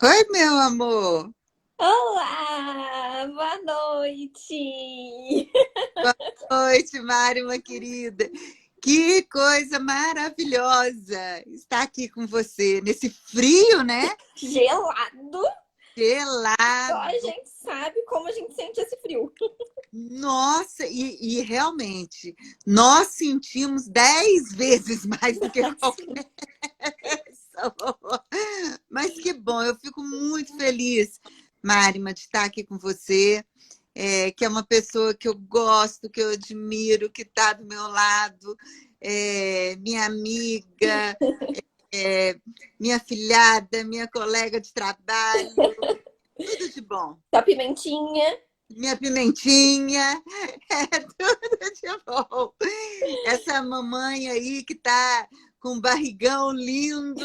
Oi, meu amor. Olá, boa noite. Boa noite, Mário, querida. Que coisa maravilhosa estar aqui com você nesse frio, né? Gelado. Só a Gelado. gente sabe como a gente sente esse frio. Nossa, e realmente, nós sentimos 10 vezes mais do que Assim. qualquer pessoa. Mas que bom, eu fico muito feliz, Márima, de estar aqui com você. Que é uma pessoa que eu gosto, que eu admiro, que está do meu lado, minha amiga, é, minha filhada, minha colega de trabalho, tudo de bom. Só pimentinha. Minha pimentinha, tudo de bom. Essa mamãe aí que está com um barrigão lindo,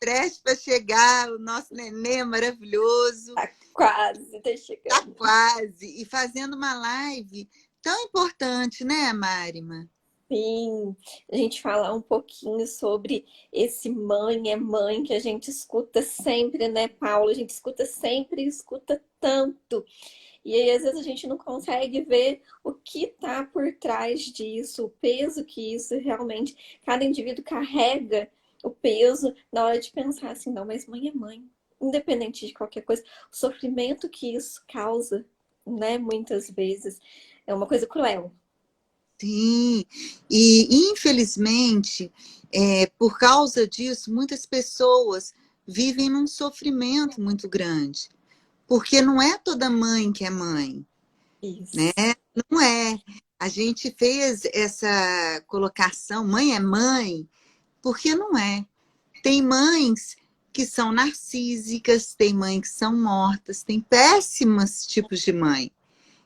prestes para chegar, o nosso nenê maravilhoso. Tá quase, tá Tá chegando. quase. E fazendo uma live tão importante, né, Márima? Sim, a gente falar um pouquinho sobre esse mãe é mãe que a gente escuta sempre, né, Paula? A gente escuta sempre e escuta tanto. E aí, às vezes, a gente não consegue ver o que está por trás disso, o peso que isso realmente. Cada indivíduo carrega o peso na hora de pensar assim, não, mas mãe é mãe. Independente de qualquer coisa, o sofrimento que isso causa, né, muitas vezes, é uma coisa cruel. Sim, e infelizmente, por causa disso, muitas pessoas vivem num sofrimento muito grande, porque não é toda mãe que é mãe, né? Isso. Não é. A gente fez essa colocação, mãe é mãe, porque não é. Tem mães que são narcísicas, tem mães que são mortas, tem péssimos tipos de mãe.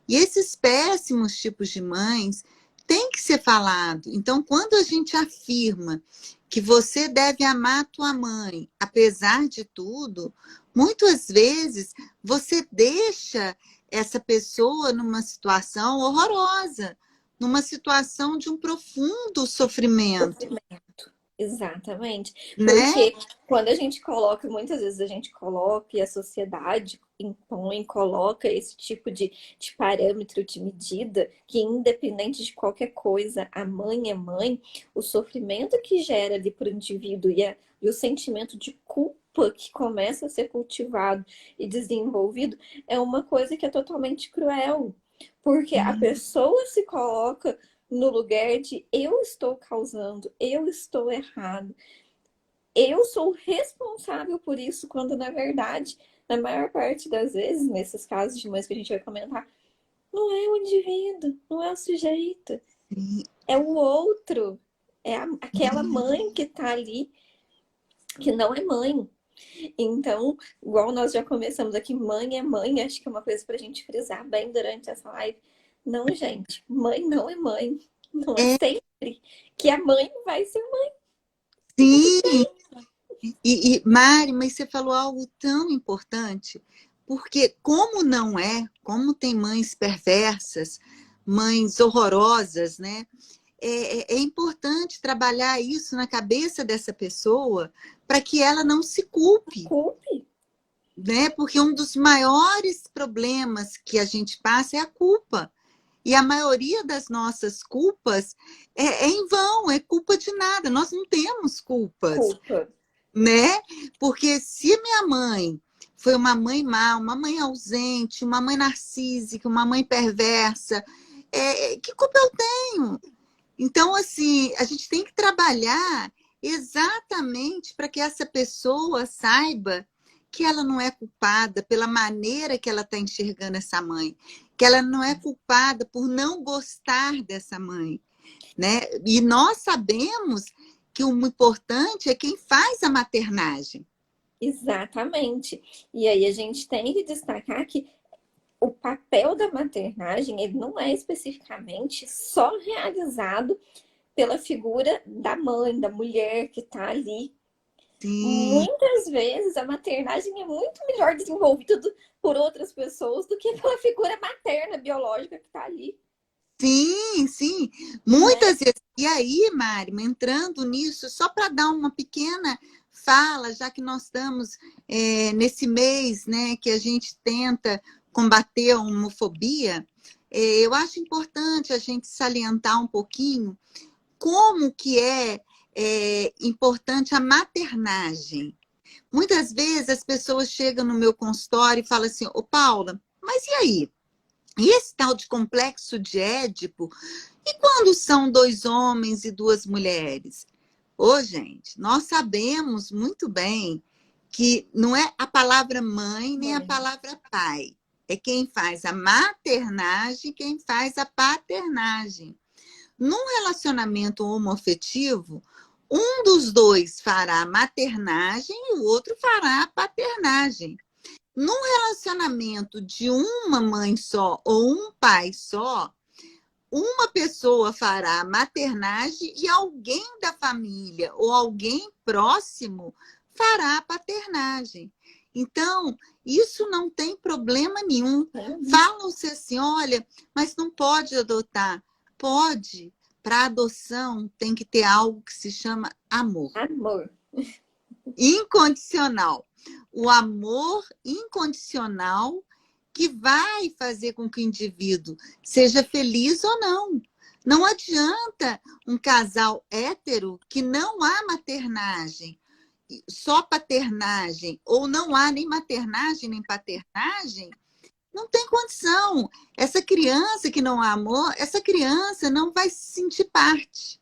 E esses péssimos tipos de mães têm que ser falado. Então, quando a gente afirma que você deve amar a tua mãe, apesar de tudo, muitas vezes você deixa essa pessoa numa situação horrorosa, numa situação de um profundo sofrimento, Sofrimento. Exatamente. né? Porque quando a gente coloca, muitas vezes a gente coloca e a sociedade impõe, coloca esse tipo de parâmetro de medida, que independente de qualquer coisa, a mãe é mãe, o sofrimento que gera ali para o indivíduo e o sentimento de culpa que começa a ser cultivado e desenvolvido é uma coisa que é totalmente cruel. Porque a pessoa se coloca no lugar de eu estou causando, eu estou errado, eu sou responsável por isso, quando na verdade, na maior parte das vezes, nesses casos de mães que a gente vai comentar, não é o indivíduo, não é o sujeito, é o outro, é aquela mãe que tá ali, que não é mãe. Então, igual nós já começamos aqui, mãe é mãe, acho que é uma coisa pra gente frisar bem durante essa live. Não, gente, mãe não é mãe. Não é É, sempre que a mãe vai ser mãe. E tá tudo sim. bem. Mari, mas você falou algo tão importante, porque como não é, como tem mães perversas, mães horrorosas, né? É importante trabalhar isso na cabeça dessa pessoa para que ela não se culpe, Culpe. né? Porque um dos maiores problemas que a gente passa é a culpa. E a maioria das nossas culpas é em vão, é culpa de nada. Nós não temos culpas, Culpa. né? Porque se minha mãe foi uma mãe má, uma mãe ausente, uma mãe narcísica, uma mãe perversa, que culpa eu tenho? Então, assim, a gente tem que trabalhar exatamente para que essa pessoa saiba que ela não é culpada pela maneira que ela está enxergando essa mãe, que ela não é culpada por não gostar dessa mãe, né? E nós sabemos que o importante é quem faz a maternagem. Exatamente. E aí a gente tem que destacar que o papel da maternagem, ele não é especificamente só realizado pela figura da mãe, da mulher que está ali. Sim, Muitas vezes a maternagem é muito melhor desenvolvida por outras pessoas do que pela figura materna biológica que está ali, sim, sim. né? Muitas vezes. E aí, Mari, entrando nisso, só para dar uma pequena fala, já que nós estamos nesse mês, né, que a gente tenta combater a homofobia, eu acho importante a gente salientar um pouquinho como que é importante a maternagem. Muitas vezes as pessoas chegam no meu consultório e falam assim, ô Paula, mas e aí? E esse tal de complexo de Édipo? E quando são 2 homens e 2 mulheres? Ô, gente, nós sabemos muito bem que não é a palavra mãe nem a palavra pai. É quem faz a maternagem, quem faz a paternagem. Num relacionamento homoafetivo, um dos dois fará a maternagem e o outro fará a paternagem. Num relacionamento de uma mãe só ou um pai só, uma pessoa fará a maternagem e alguém da família ou alguém próximo fará a paternagem. Então, isso não tem problema nenhum. Falam-se assim, olha, mas não pode adotar. Pode. Para adoção tem que ter algo que se chama amor. Amor. Incondicional. O amor incondicional que vai fazer com que o indivíduo seja feliz ou não. Não adianta um casal hétero que não há maternagem, só paternagem, ou não há nem maternagem nem paternagem, não tem condição. Essa criança que não há amor, essa criança não vai se sentir parte,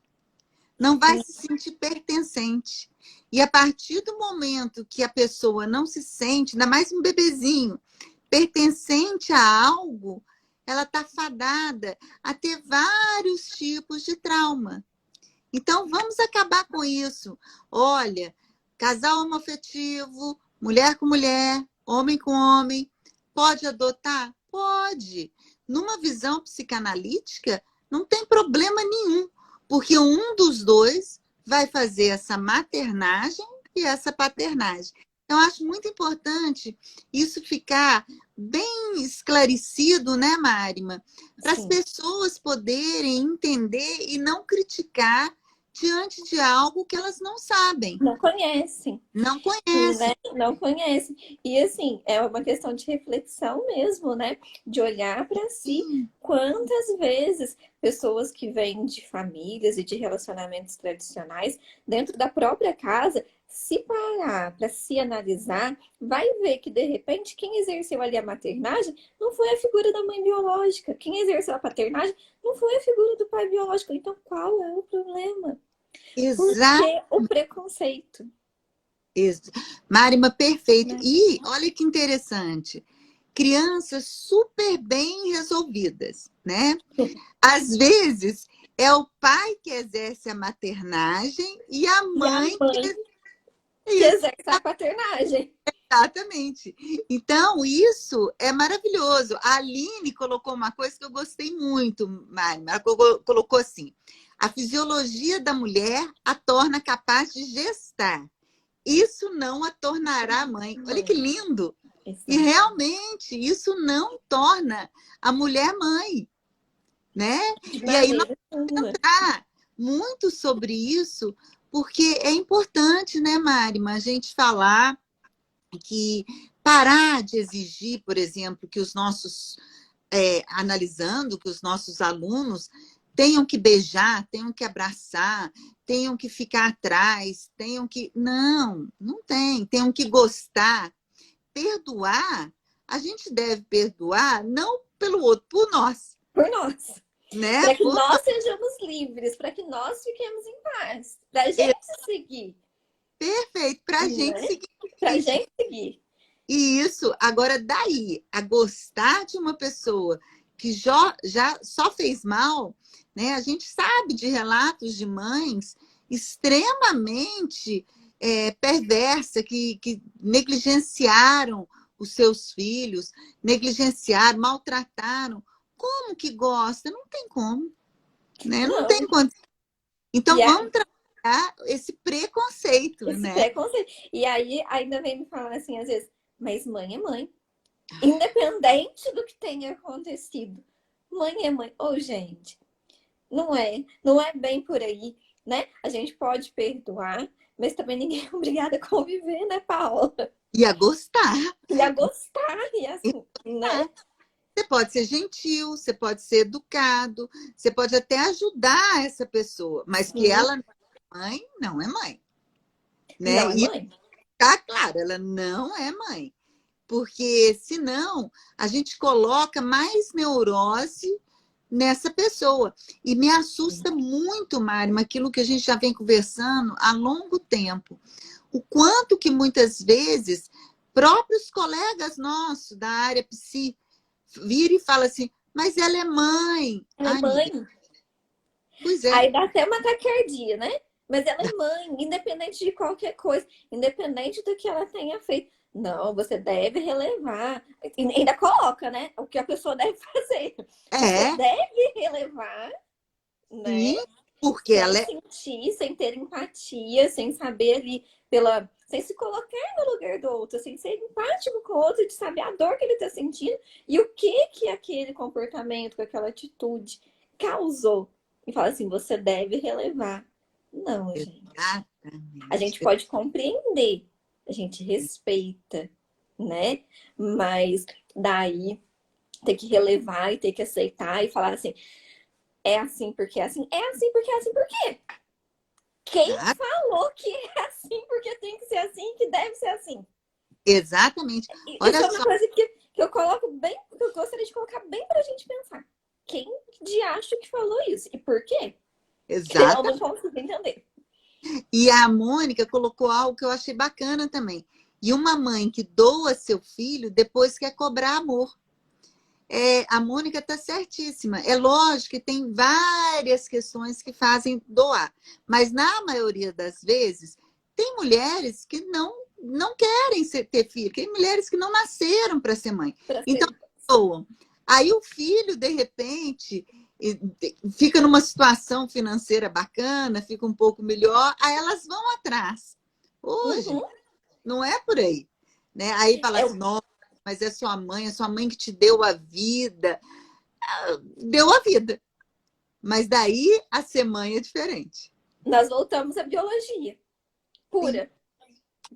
não vai se sentir pertencente. E a partir do momento que a pessoa não se sente, ainda mais um bebezinho, pertencente a algo, ela está fadada a ter vários tipos de trauma. Então, vamos acabar com isso. Olha, casal homoafetivo, mulher com mulher, homem com homem, pode adotar? Pode. Numa visão psicanalítica, não tem problema nenhum, porque um dos dois vai fazer essa maternagem e essa paternagem. Eu acho muito importante isso ficar bem esclarecido, né, Marima? Para as pessoas poderem entender e não criticar diante de algo que elas não sabem. Não conhecem. Não conhecem. Né? Não conhecem. E assim, é uma questão de reflexão mesmo, né? De olhar para si. Quantas vezes pessoas que vêm de famílias e de relacionamentos tradicionais, dentro da própria casa, se parar para se analisar, vai ver que, de repente, quem exerceu ali a maternagem não foi a figura da mãe biológica. Quem exerceu a paternagem não foi a figura do pai biológico. Então, qual é o problema? Exato. Por que o preconceito? Marima, perfeito. E olha que interessante. Crianças super bem resolvidas, né? Às vezes, é o pai que exerce a maternagem e a mãe que exerce a paternagem. Exatamente. Então, isso é maravilhoso. A Aline colocou uma coisa que eu gostei muito, Mari. Ela colocou assim: a fisiologia da mulher a torna capaz de gestar. Isso não a tornará mãe. Olha que lindo! E realmente, isso não torna a mulher mãe, né? E aí nós vamos entrar muito sobre isso, porque é importante, né, Marima, a gente falar que parar de exigir, por exemplo, que os nossos, analisando, que os nossos alunos tenham que beijar, tenham que abraçar, tenham que ficar atrás, tenham que... Não, não tem. Tenham que gostar. Perdoar, a gente deve perdoar não pelo outro, por nós. Por nós. Né? Para que nós sejamos livres, para que nós fiquemos em paz. Para a gente seguir. Perfeito, para a gente seguir. Para a gente seguir. E isso, agora daí, a gostar de uma pessoa que já só fez mal, né? A gente sabe de relatos de mães extremamente perversa, que negligenciaram os seus filhos, negligenciaram, maltrataram. Como que gosta? Não tem como. Né? Não tem condição. Então, vamos trabalhar esse preconceito. Esse né? preconceito. E aí, ainda vem me falar assim, às vezes, mas mãe é mãe. Independente do que tenha acontecido. Mãe é mãe. Ô, gente, não é bem por aí, né? A gente pode perdoar, Mas também ninguém é obrigado a conviver, né, Paula? Ia gostar. E a gostar, e assim, né? Você pode ser gentil, você pode ser educado, você pode até ajudar essa pessoa, mas que Sim, ela não é mãe, né? não é E mãe. tá claro, ela não é mãe, porque senão a gente coloca mais neurose nessa pessoa. E me assusta muito, Mário, aquilo que a gente já vem conversando há longo tempo. O quanto que muitas vezes próprios colegas nossos da área psi vira e fala assim, mas ela é mãe. Ela é Ai, amiga, mãe. pois é. Aí dá até uma taquicardia, né? Mas ela é mãe, independente de qualquer coisa, independente do que ela tenha feito. Não, você deve relevar. E ainda coloca, né? O que a pessoa deve fazer. Você É, deve relevar, né? sim, porque Sem ela é sentir, sem ter empatia, sem saber ali pela. Sem se colocar no lugar do outro, sem ser empático com o outro, de saber a dor que ele está sentindo e o que aquele comportamento, aquela atitude causou. E fala assim, você deve relevar. Não, gente. A gente exatamente. pode compreender, a gente respeita, né? Mas daí ter que relevar e ter que aceitar e falar assim, é assim porque é assim, é assim porque é assim, por quê? Quem falou que é assim porque tem que ser assim, que deve ser assim? Exatamente. Isso Olha é uma só, coisa que eu coloco bem, que eu gostaria de colocar bem pra gente pensar. Quem de acho que falou isso? E por quê? Eu exata. não consigo entender. E a Mônica colocou algo que eu achei bacana também. E uma mãe que doa seu filho depois quer cobrar amor. A Mônica está certíssima. É lógico que tem várias questões que fazem doar, mas na maioria das vezes tem mulheres que não querem ter filho, tem mulheres que não nasceram para ser mãe. Pra Então ser. doam. Aí o filho de repente fica numa situação financeira bacana, fica um pouco melhor, aí elas vão atrás. Hoje Uhum. não é por aí, né? Aí fala É, assim, nossa, mas é sua mãe que te deu a vida. Deu a vida. Mas daí a ser mãe é diferente. nós voltamos à biologia Sim, pura.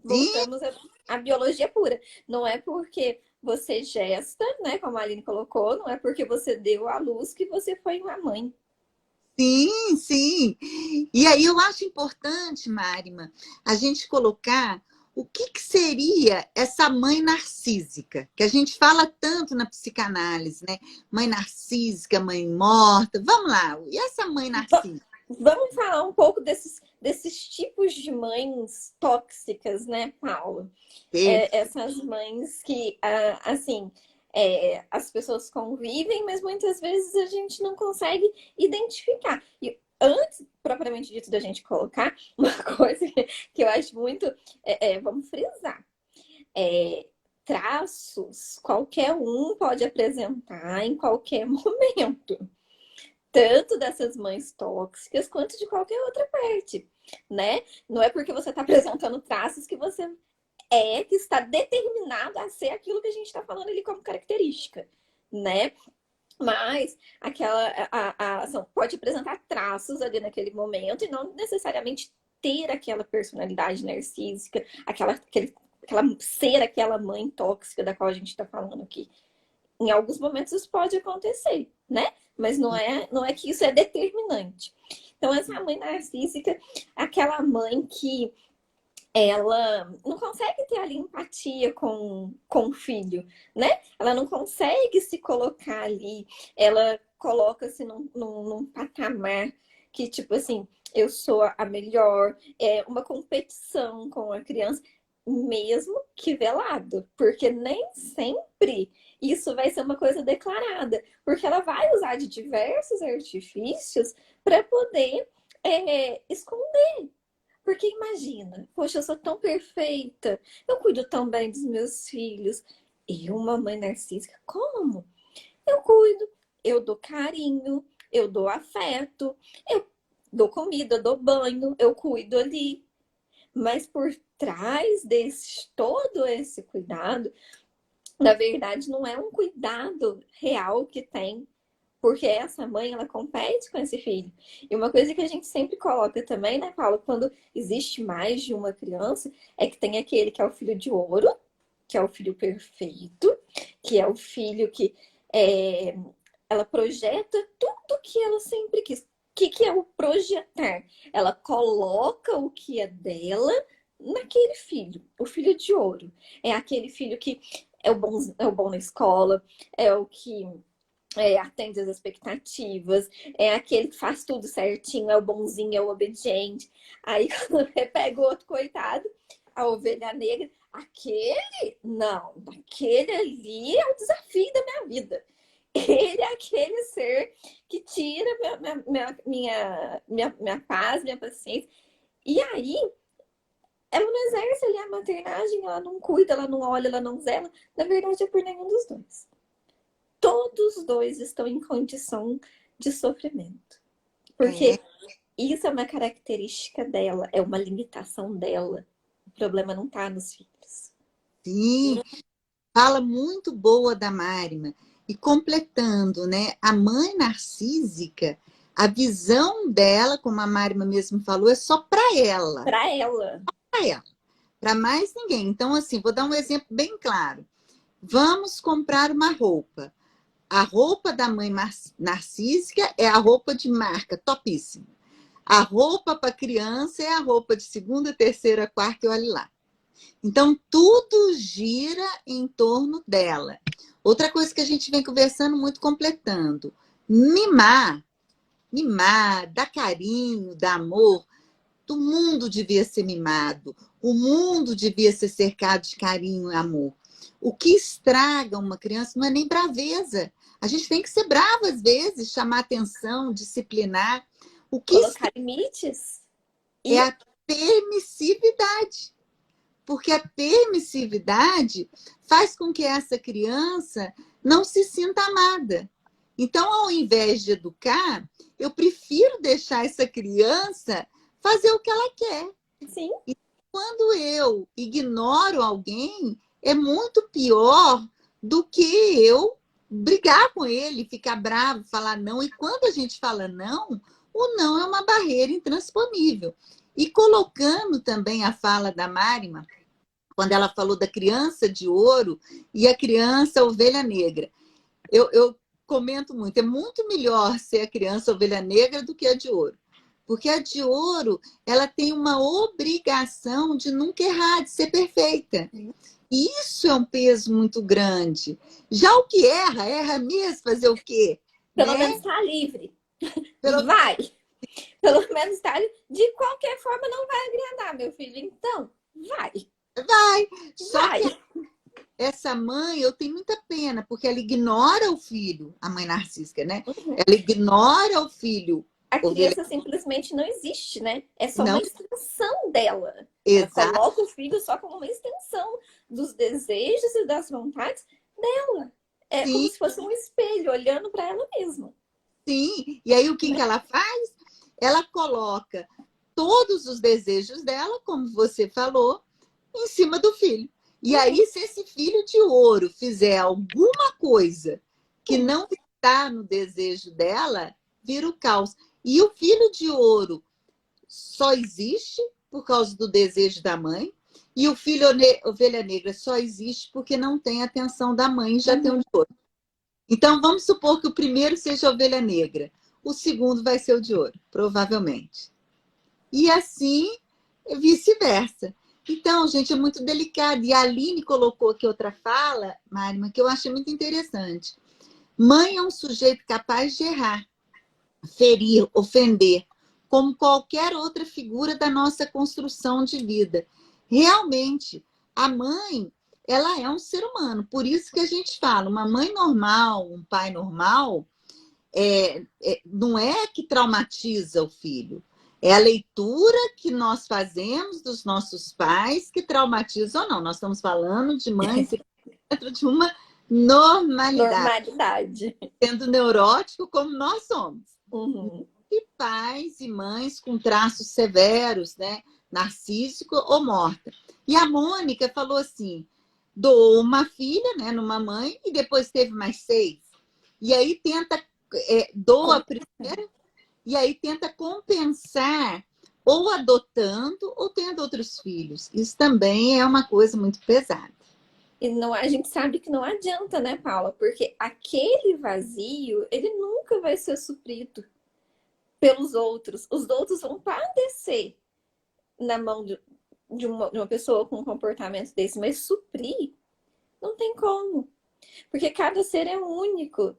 sim, Voltamos à biologia pura. Não é porque você gesta, né? Como a Aline colocou, não é porque você deu à luz que você foi uma mãe. sim, sim. E aí eu acho importante, Marima, a gente colocar o que seria essa mãe narcísica, que a gente fala tanto na psicanálise, né? Mãe narcísica, mãe morta. Vamos lá, e essa mãe narcísica? Vamos falar um pouco desses tipos de mães tóxicas, né, Paula? Essas mães que, assim, as pessoas convivem, mas muitas vezes a gente não consegue identificar. E antes, propriamente dito, da gente colocar, uma coisa que eu acho muito, vamos frisar, é, traços qualquer um pode apresentar em qualquer momento tanto dessas mães tóxicas quanto de qualquer outra parte, né? Não é porque você está apresentando traços que você que está determinado a ser aquilo que a gente está falando ali como característica, né? Mas aquela a ação pode apresentar traços ali naquele momento e não necessariamente ter aquela personalidade narcísica, aquela ser aquela mãe tóxica da qual a gente está falando aqui. Em alguns momentos isso pode acontecer, né? Mas não é que isso é determinante. Então, essa mãe narcísica, aquela mãe que ela não consegue ter ali empatia com o filho, né? Ela não consegue se colocar ali, ela coloca-se num patamar que, tipo assim, eu sou a melhor, é uma competição com a criança, mesmo que velado, porque nem sempre isso vai ser uma coisa declarada, porque ela vai usar de diversos artifícios para poder esconder porque imagina, poxa, eu sou tão perfeita, eu cuido tão bem dos meus filhos. E uma mãe narcísica, como? Eu cuido, eu dou carinho, eu dou afeto, eu dou comida, eu dou banho, eu cuido ali. Mas por trás desse todo esse cuidado, na verdade, não é um cuidado real que tem Porque essa mãe, ela compete com esse filho. E uma coisa que a gente sempre coloca também, né, Paula, quando existe mais de uma criança, é que tem aquele que é o filho de ouro, que é o filho perfeito, que é o filho que é, ela projeta tudo que ela sempre quis. O que é o projetar? Ela coloca o que é dela naquele filho, o filho de ouro. É aquele filho que é o bom na escola, é o que atende às expectativas, é aquele que faz tudo certinho, é o bonzinho, é o obediente. Aí quando pega o outro coitado, a ovelha negra, aquele, não, aquele ali é o desafio da minha vida. Ele é aquele ser que tira minha paz, minha paciência. E aí, ela não exerce ali a maternagem, ela não cuida, ela não olha, ela não zela. Na verdade, é por nenhum dos dois. Todos os dois estão em condição de sofrimento. É, Porque isso é uma característica dela, é uma limitação dela. O problema não está nos filhos. sim. Fala muito boa da Máriма. E completando, né? A mãe narcísica, a visão dela, como a Márima mesmo falou, é só para ela. Para ela. Para ela. Para mais ninguém. Então, assim, vou dar um exemplo bem claro. Vamos comprar uma roupa. A roupa da mãe narcísica é a roupa de marca, topíssima. A roupa para criança é a roupa de segunda, terceira, quarta e olhe lá. Então, tudo gira em torno dela. Outra coisa que a gente vem conversando muito, completando. Mimar, dar carinho, dar amor. O mundo devia ser mimado. O mundo devia ser cercado de carinho e amor. O que estraga uma criança não é nem braveza. A gente tem que ser brava às vezes, chamar atenção, disciplinar. O que Colocar limites. é E a permissividade. Porque a permissividade faz com que essa criança não se sinta amada. Então, ao invés de educar, eu prefiro deixar essa criança fazer o que ela quer. sim, E quando eu ignoro alguém, é muito pior do que eu brigar com ele, ficar bravo, falar não. E quando a gente fala não, o não é uma barreira intransponível. E colocando também a fala da Máriма, quando ela falou da criança de ouro e a criança ovelha negra. Eu comento muito, é muito melhor ser a criança ovelha negra do que a de ouro. Porque a de ouro, ela tem uma obrigação de nunca errar, de ser perfeita. E isso é um peso muito grande. Já o que erra, erra mesmo, fazer o quê? pelo Né? menos está livre. Pelo... Vai. Pelo menos está livre. De qualquer forma, não vai agradar, meu filho. Então, vai. Vai. Só Vai. que essa mãe, eu tenho muita pena, porque ela ignora o filho, a mãe narcísica, né? Ela ignora o filho. A Ovelha... criança simplesmente não existe, né? É só uma Não, extensão dela. Ela exato. coloca o filho só como uma extensão dos desejos e das vontades dela. É como Sim, se fosse um espelho olhando para ela mesma. sim. E aí o que, Né? que ela faz? Ela coloca todos os desejos dela, como você falou, em cima do filho. E aí, se esse filho de ouro fizer alguma coisa que não está no desejo dela, vira o caos. E o filho de ouro só existe por causa do desejo da mãe, e o filho ovelha negra só existe porque não tem a atenção da mãe e já tem um de ouro. Então, vamos supor que o primeiro seja a ovelha negra, o segundo vai ser o de ouro, provavelmente. E assim, vice-versa. Então, gente, é muito delicado. E a Aline colocou aqui outra fala, Marima, que eu achei muito interessante. Mãe é um sujeito capaz de errar, ferir, ofender, como qualquer outra figura da nossa construção de vida. Realmente, a mãe, ela é um ser humano. Por isso que a gente fala, uma mãe normal, um pai normal, não é que traumatiza o filho. É a leitura que nós fazemos dos nossos pais que traumatiza ou não. Nós estamos falando de mães dentro de uma normalidade, Normalidade. sendo neurótico como nós somos. Uhum. E pais e mães com traços severos, né? Narcísico ou morta. E a Mônica falou assim: doou uma filha, né, numa mãe, e depois teve mais 6. E aí tenta doa primeiro e aí tenta compensar ou adotando ou tendo outros filhos. Isso também é uma coisa muito pesada. E não, a gente sabe que não adianta, né, Paula? Porque aquele vazio, ele nunca vai ser suprido pelos outros. Os outros vão padecer na mão de uma pessoa com um comportamento desse, mas suprir não tem como. Porque cada ser é único,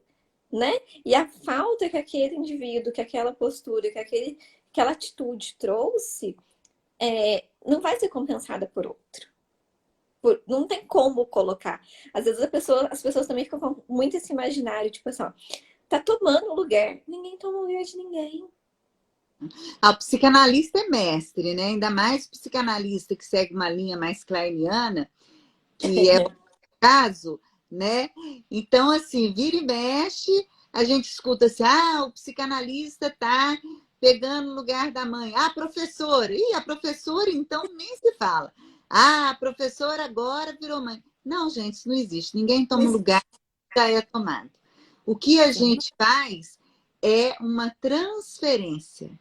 né? E a falta que aquele indivíduo, que aquela postura, que aquela atitude trouxe, não vai ser compensada por outro. Não tem como colocar. Às vezes as pessoas também ficam com muito esse imaginário, tipo assim, ó, tá tomando lugar. Ninguém toma lugar de ninguém. A psicanalista é mestre, né? Ainda mais psicanalista que segue uma linha mais kleiniana, que é o caso, né? Então, assim, vira e mexe, a gente escuta assim, o psicanalista tá pegando o lugar da mãe. Ah, professora. Ih, a professora, então, nem se fala. Ah, a professora agora virou mãe. Não, gente, isso não existe. Ninguém toma o lugar que já é tomado. O que a gente faz é uma transferência,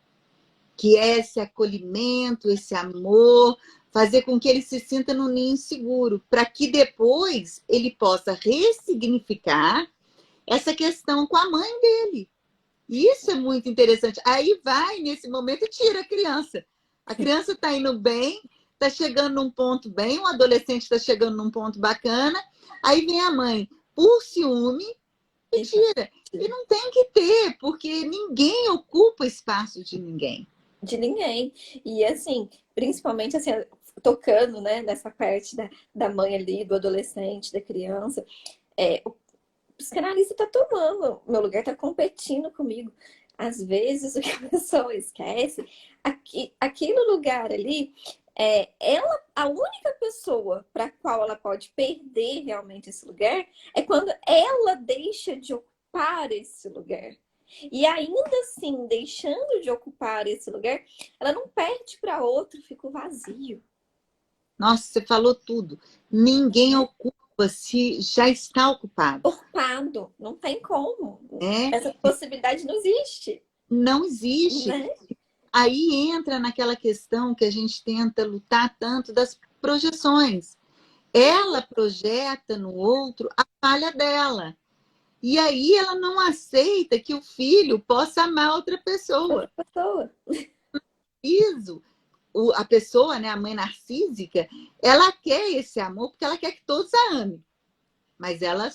que é esse acolhimento, esse amor, fazer com que ele se sinta num ninho seguro, para que depois ele possa ressignificar essa questão com a mãe dele. Isso é muito interessante. Aí vai, nesse momento, e tira a criança. A criança está indo bem, está chegando num ponto bem, o adolescente está chegando num ponto bacana, aí vem a mãe, por ciúme, e tira. E não tem que ter, porque ninguém ocupa espaço de ninguém. De ninguém. E assim, principalmente assim, tocando, né, nessa parte da mãe ali, do adolescente, da criança, o psicanalista tá tomando meu lugar, tá competindo comigo. Às vezes o que a pessoa esquece, aquele lugar ali, a única pessoa para qual ela pode perder realmente esse lugar é quando ela deixa de ocupar esse lugar. E ainda assim, deixando de ocupar esse lugar, ela não perde para outro, fica o vazio. Nossa, você falou tudo. Ninguém ocupa se já está ocupado. Ocupado, não tem como. É? Essa possibilidade não existe. Não existe. Né? Aí entra naquela questão que a gente tenta lutar tanto das projeções. Ela projeta no outro a falha dela. E aí ela não aceita que o filho possa amar outra pessoa. Outra pessoa. Isso. A pessoa, né, a mãe narcísica, ela quer esse amor porque ela quer que todos a amem. Mas ela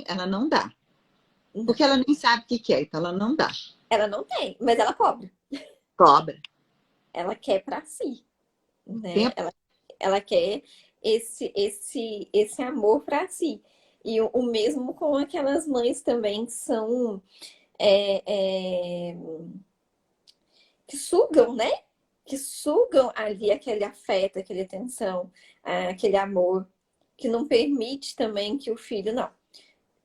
ela não dá. Porque ela nem sabe o que quer, então ela não dá. Ela não tem, mas ela cobra. Cobra. Ela quer para si, né? Ela quer esse amor para si. E o mesmo com aquelas mães também que são que sugam, né? Que sugam ali aquele afeto, aquela atenção, aquele amor, que não permite também que o filho, não.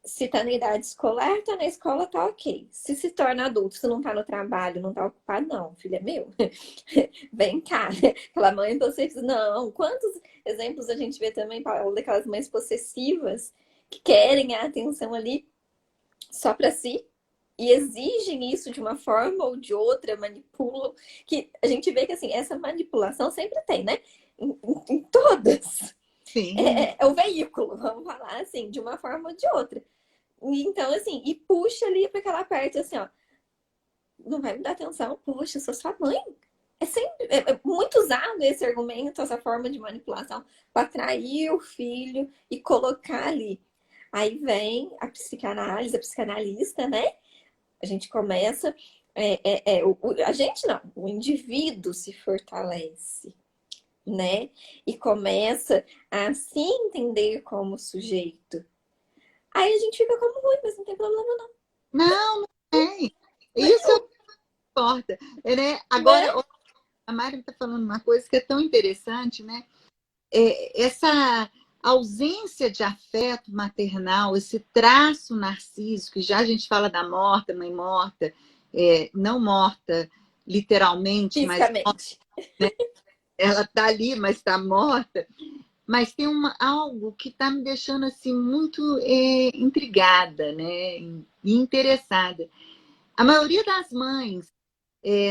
Se tá na idade escolar, tá na escola, tá ok. Se torna adulto, se não tá no trabalho, não tá ocupado, não, o filho é meu. Vem cá. Aquela mãe possessiva, não. Quantos exemplos a gente vê também, Paulo, daquelas mães possessivas que querem a atenção ali só para si e exigem isso de uma forma ou de outra, manipulam, que a gente vê que assim, essa manipulação sempre tem, né? Em todas. Sim. É o veículo, vamos falar assim, de uma forma ou de outra. Então, assim, e puxa ali para aquela parte assim, ó. Não vai me dar atenção? Poxa, eu sou sua mãe. É muito usado esse argumento, essa forma de manipulação, para atrair o filho e colocar ali. Aí vem a psicanálise, a psicanalista, né? A gente começa. A gente não, o indivíduo se fortalece, né? E começa a se entender como sujeito. Aí a gente fica como ruim, mas não tem problema, não. Não tem. Isso é o que importa. Né? Agora, a Mari está falando uma coisa que é tão interessante, né? Essa ausência de afeto maternal, esse traço narcísico, já a gente fala da morta, mãe morta, não morta literalmente, mas morta, né? Ela está ali, mas está morta. Mas tem algo que está me deixando assim muito intrigada, né? E interessada. A maioria das mães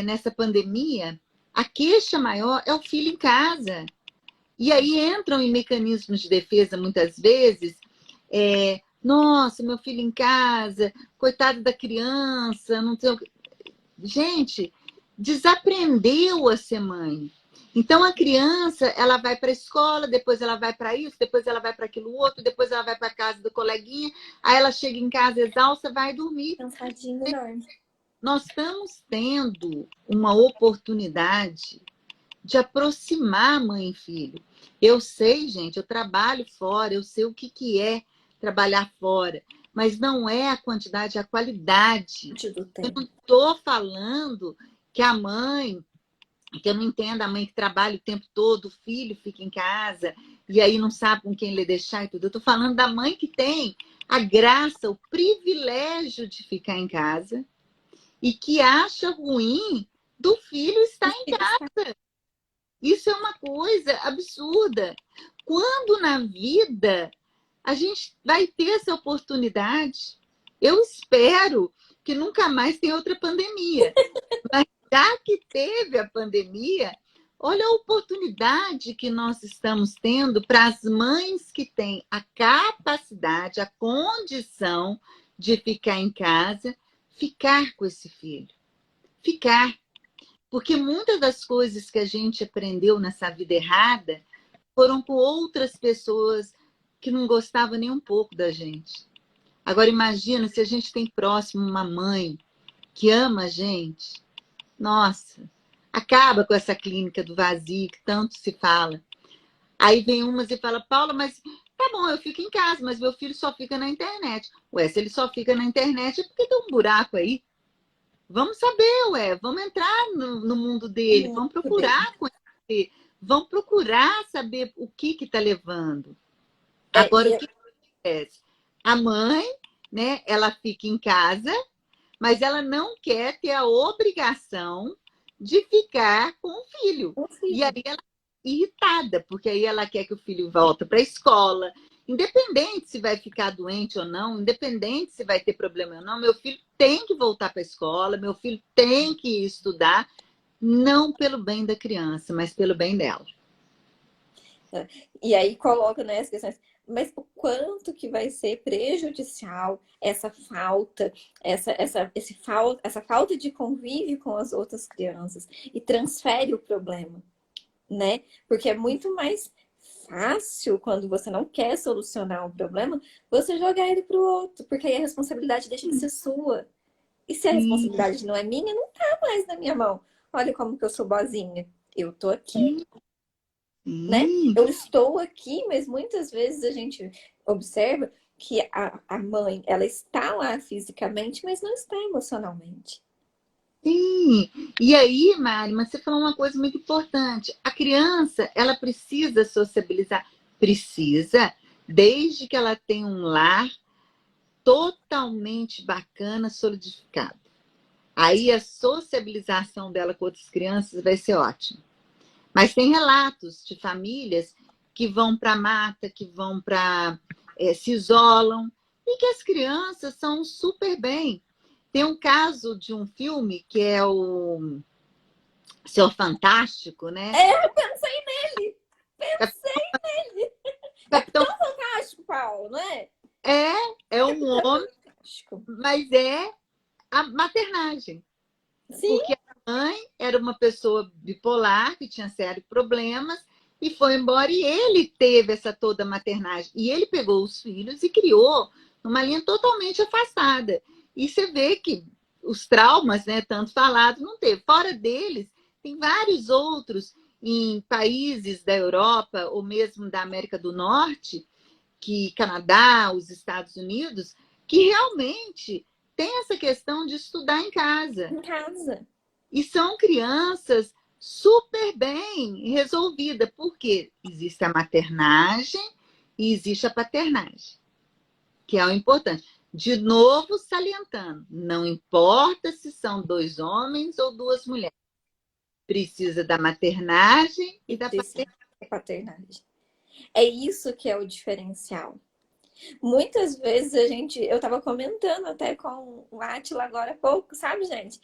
nessa pandemia, a queixa maior é o filho em casa. E aí entram em mecanismos de defesa muitas vezes. Nossa, meu filho em casa, coitado da criança, não tem. Gente, desaprendeu a ser mãe. Então a criança, ela vai para a escola, depois ela vai para isso, depois ela vai para aquilo outro, depois ela vai para a casa do coleguinha, aí ela chega em casa exausta, vai dormir. Cansadinho, enorme. Nós estamos tendo uma oportunidade de aproximar mãe e filho. Eu sei, gente, eu trabalho fora, eu sei o que é trabalhar fora, mas não é a quantidade, é a qualidade. Do Eu tempo. não estou falando que a mãe, que eu não entendo a mãe que trabalha o tempo todo, o filho fica em casa e aí não sabe com quem lhe deixar e tudo. Eu estou falando da mãe que tem a graça, o privilégio de ficar em casa e que acha ruim do filho estar em casa. Isso é uma coisa absurda. Quando na vida a gente vai ter essa oportunidade? Eu espero que nunca mais tenha outra pandemia. Mas já que teve a pandemia, olha a oportunidade que nós estamos tendo para as mães que têm a capacidade, a condição de ficar em casa, ficar com esse filho. Ficar. Porque muitas das coisas que a gente aprendeu nessa vida errada foram com outras pessoas que não gostavam nem um pouco da gente. Agora imagina se a gente tem próximo uma mãe que ama a gente. Nossa, acaba com essa clínica do vazio que tanto se fala. Aí vem umas e fala, Paula, mas tá bom, eu fico em casa, mas meu filho só fica na internet. Ué, se ele só fica na internet é porque tem um buraco aí. Vamos saber, vamos entrar no mundo dele, vamos procurar conhecer, vamos procurar saber o que está levando. Agora, o que acontece? A mãe, né, ela fica em casa, mas ela não quer ter a obrigação de ficar com o filho. E aí ela é irritada, porque aí ela quer que o filho volte para a escola, independente se vai ficar doente ou não, independente se vai ter problema ou não, meu filho tem que voltar para a escola, meu filho tem que estudar, não pelo bem da criança, mas pelo bem dela. E aí coloca, né, as questões, mas o quanto que vai ser prejudicial essa falta, essa falta de convívio com as outras crianças e transfere o problema, né? Porque é muito mais fácil quando você não quer solucionar um problema, você jogar ele pro outro, porque aí a responsabilidade deixa de ser sua. E se a responsabilidade não é minha, não tá mais na minha mão. Olha como que eu sou boazinha. Eu tô aqui, né? Eu estou aqui, mas muitas vezes a gente observa que a mãe, ela está lá fisicamente, mas não está emocionalmente. Sim, e aí, Mari, mas você falou uma coisa muito importante. A criança, ela precisa sociabilizar. Precisa, desde que ela tenha um lar totalmente bacana, solidificado. Aí a sociabilização dela com outras crianças vai ser ótima. Mas tem relatos de famílias que vão para a mata, que vão para... se isolam, e que as crianças são super bem. Tem um caso de um filme que é o Senhor Fantástico, né? Eu pensei nele! Pensei nele! É Capitão... tão fantástico, Paulo, não é? É um homem, mas é a maternagem. Sim. Porque a mãe era uma pessoa bipolar, que tinha sérios problemas, e foi embora, e ele teve essa toda maternagem. E ele pegou os filhos e criou numa linha totalmente afastada. E você vê que os traumas, né, tanto falados, não teve. Fora deles, tem vários outros em países da Europa, ou mesmo da América do Norte, que Canadá, os Estados Unidos, que realmente tem essa questão de estudar em casa. Em casa. E são crianças super bem resolvidas, porque existe a maternagem e existe a paternagem, que é o importante. De novo, salientando, não importa se são 2 homens ou 2 mulheres, precisa da maternagem e da paternagem. Paternagem. É isso que é o diferencial. Muitas vezes eu estava comentando até com o Átila agora há pouco, sabe, gente?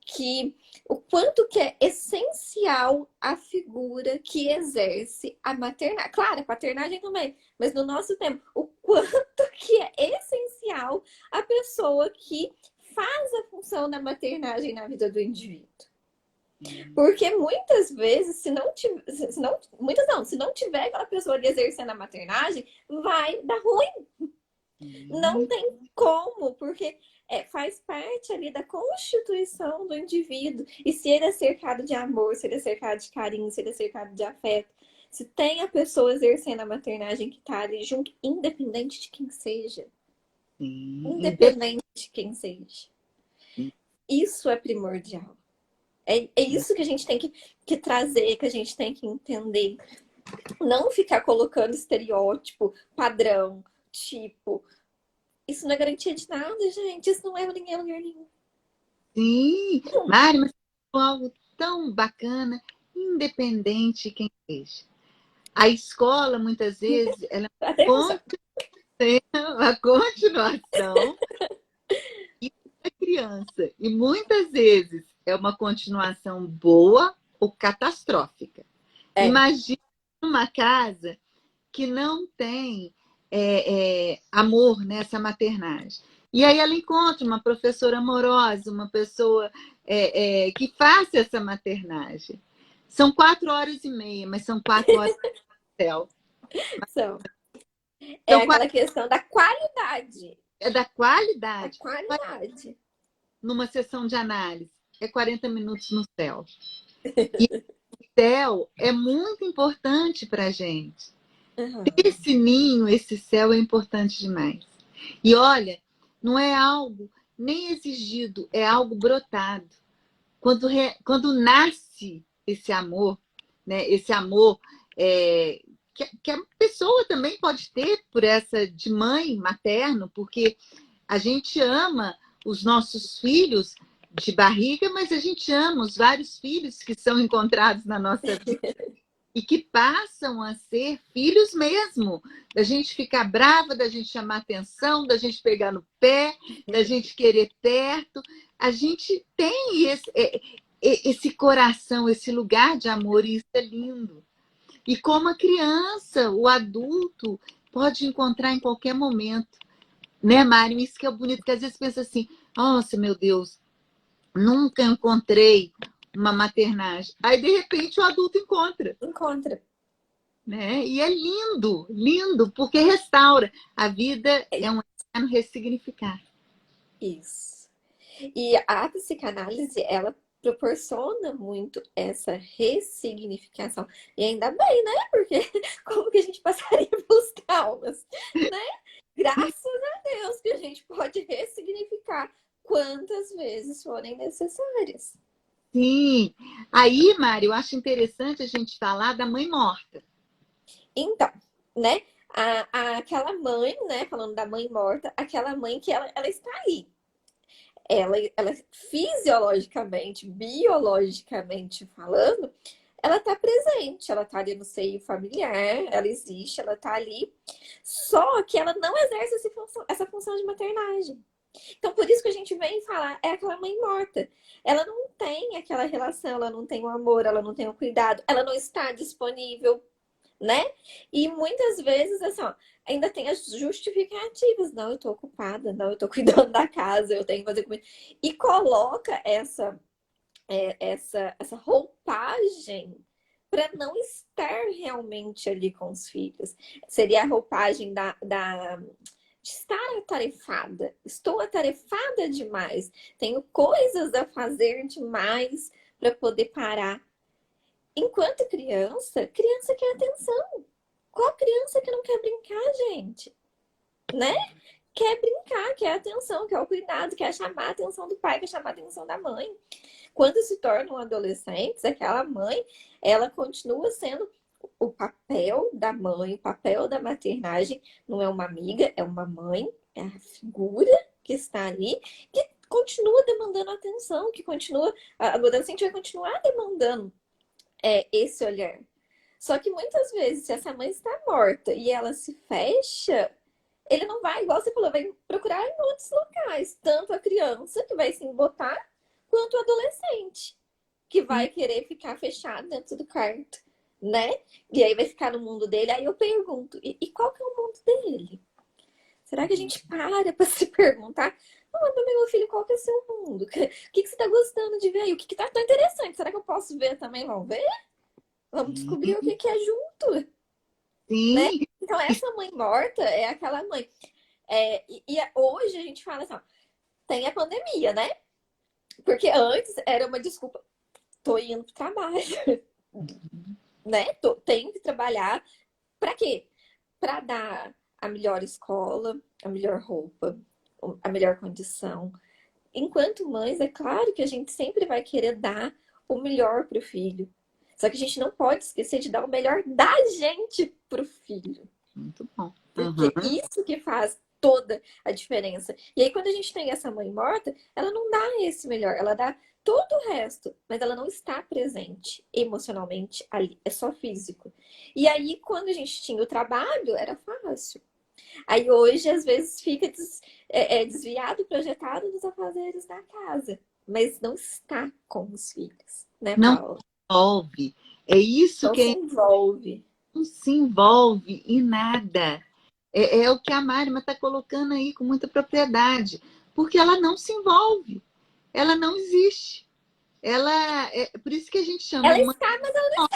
Que o quanto que é essencial a figura que exerce a maternagem. Claro, a paternagem também, mas no nosso tempo, o quanto que é essencial a pessoa que faz a função da maternagem na vida do indivíduo. Porque muitas vezes, se não tiver aquela pessoa ali exercendo a maternagem, vai dar ruim. Não tem como, porque faz parte ali da constituição do indivíduo. E se ele é cercado de amor, se ele é cercado de carinho, se ele é cercado de afeto, se tem a pessoa exercendo a maternagem que está ali junto, independente de quem seja. Independente de quem seja. Isso é primordial. É isso que a gente tem que trazer, que a gente tem que entender. Não ficar colocando estereótipo, padrão, tipo. Isso não é garantia de nada, gente. Isso não leva ninguém a lugar nenhum. Sim, Mari, mas é algo tão bacana, independente de quem seja. A escola, muitas vezes, ela é uma continuação da criança. E muitas vezes é uma continuação boa ou catastrófica. Imagina uma casa que não tem amor nessa maternagem. E aí ela encontra uma professora amorosa, uma pessoa que faça essa maternagem. São 4h30, mas são 4 horas do céu. É aquela questão da qualidade. É da qualidade. A qualidade. Numa sessão de análise, é 40 minutos no céu. E o céu é muito importante para a gente. Ter esse ninho, esse céu é importante demais. E olha, não é algo nem exigido, é algo brotado. Quando nasce esse amor, né? Esse amor que a pessoa também pode ter por essa de mãe materno, porque a gente ama os nossos filhos de barriga, mas a gente ama os vários filhos que são encontrados na nossa vida e que passam a ser filhos mesmo, da gente ficar brava, da gente chamar atenção, da gente pegar no pé, da gente querer perto. A gente tem esse coração, esse lugar de amor, e isso é lindo. E como a criança, o adulto, pode encontrar em qualquer momento. Né, Mário? Isso que é bonito, que às vezes pensa assim, nossa, meu Deus, nunca encontrei uma maternagem. Aí, de repente, o adulto encontra. Né? E é lindo, lindo, porque restaura. A vida é um eterno ressignificar. Isso. E a psicanálise, ela proporciona muito essa ressignificação. E ainda bem, né? Porque como que a gente passaria pelos traumas, né? Graças a Deus que a gente pode ressignificar quantas vezes forem necessárias. Sim. Aí, Mari, eu acho interessante a gente falar da mãe morta. Então, né? Aquela mãe, né? Falando da mãe morta, aquela mãe que ela está aí. Ela fisiologicamente, biologicamente falando, ela está presente, ela está ali no seio familiar, ela existe, ela está ali. Só que ela não exerce essa função de maternagem. Então, por isso que a gente vem falar, é aquela mãe morta. Ela não tem aquela relação, ela não tem o amor, ela não tem o cuidado, ela não está disponível, né? E muitas vezes, assim, ó, ainda tem as justificativas. Não, eu tô ocupada, não, eu tô cuidando da casa, eu tenho que fazer comida. E coloca essa roupagem para não estar realmente ali com os filhos. Seria a roupagem de estar atarefada. Estou atarefada demais. Tenho coisas a fazer demais para poder parar. Enquanto criança quer atenção. Qual criança que não quer brincar, gente? Né? Quer brincar, quer atenção, quer o cuidado, quer chamar a atenção do pai, quer chamar a atenção da mãe. Quando se tornam adolescentes, aquela mãe, ela continua sendo o papel da mãe, o papel da maternagem. Não é uma amiga, é uma mãe, é a figura que está ali, que continua demandando atenção, que continua, a adolescente vai continuar demandando esse olhar. Só que muitas vezes, se essa mãe está morta e ela se fecha, ele não vai, igual você falou, vai procurar em outros locais. Tanto a criança, que vai se embotar, quanto o adolescente, que vai querer ficar fechado dentro do quarto, né? E aí vai ficar no mundo dele. Aí eu pergunto, e qual que é o mundo dele? Será que a gente para se perguntar? Não, mas meu filho, qual que é o seu mundo? O que você está gostando de ver aí? O que tá tão interessante? Será que eu posso ver também? Vamos ver? Vamos descobrir o que é junto, né? Sim, Então, essa mãe morta é aquela mãe. Hoje a gente fala assim, ó, tem a pandemia, né? Porque antes era uma desculpa. Tô indo pro trabalho, né? Tenho que trabalhar. Pra quê? Pra dar a melhor escola, a melhor roupa, a melhor condição. Enquanto mães, é claro que a gente sempre vai querer dar o melhor pro filho. Só que a gente não pode esquecer de dar o melhor da gente pro filho. muito bom. Porque Uhum. isso que faz toda a diferença. E aí, quando a gente tem essa mãe morta, ela não dá esse melhor, ela dá todo o resto, mas ela não está presente emocionalmente ali, é só físico. E aí, quando a gente tinha o trabalho, era fácil. Aí hoje, às vezes, fica desviado, projetado dos afazeres da casa, mas não está com os filhos, né, Não Paula? envolve. É isso Não que se envolve. não se envolve em nada. É o que a Marima está colocando aí com muita propriedade. Porque ela não se envolve. Ela não existe. Por isso que a gente chama Ela mãe. está, mas ela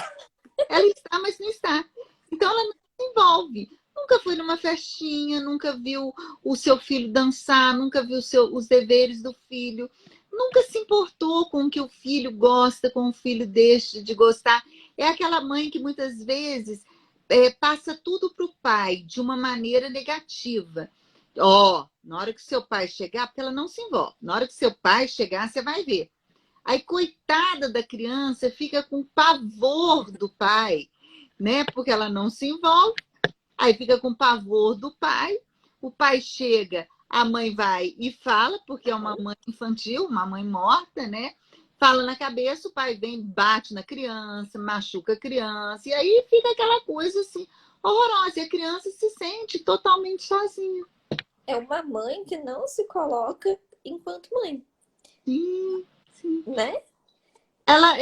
Ela está, mas não está. Então ela não se envolve. Nunca foi numa festinha, nunca viu o seu filho dançar, nunca viu os deveres do filho, nunca se importou com o que o filho gosta, com o filho deixa de gostar. É aquela mãe que muitas vezes passa tudo para o pai de uma maneira negativa. Na hora que seu pai chegar, porque ela não se envolve, na hora que seu pai chegar, você vai ver. Aí, coitada da criança, fica com pavor do pai, né? Porque ela não se envolve, aí fica com pavor do pai. O pai chega, a mãe vai e fala, porque é uma mãe infantil, uma mãe morta, né? Fala na cabeça, o pai vem, bate na criança, machuca a criança, e aí fica aquela coisa assim, horrorosa. E a criança se sente totalmente sozinha. é uma mãe que não se coloca enquanto mãe, Sim, sim. né? Ela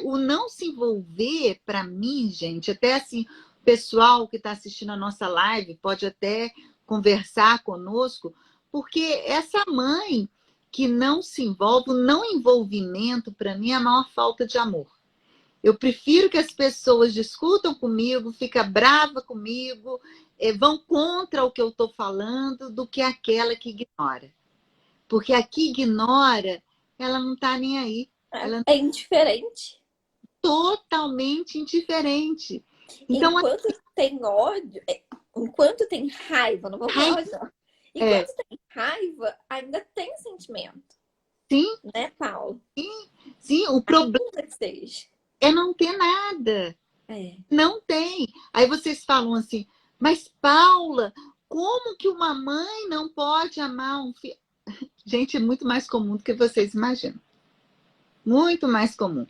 o não se envolver, para mim, gente, até assim, o pessoal que está assistindo a nossa live pode até conversar conosco, porque essa mãe que não se envolve, o não envolvimento, para mim, é a maior falta de amor. Eu prefiro que as pessoas discutam comigo, fiquem brava comigo, vão contra o que eu estou falando, do que aquela que ignora. Porque a que ignora, ela não está nem aí. Ela É indiferente. totalmente indiferente. Então, Enquanto tem ódio, enquanto tem raiva, não vou falar ódio, não. é, Enquanto tem raiva, ainda tem sentimento, sim, né, Paulo? sim, o problema Ainda que seja. é não ter nada. É. Não tem. Aí vocês falam assim, mas Paula, como que uma mãe não pode amar um filho? Gente, é muito mais comum do que vocês imaginam. Muito mais comum.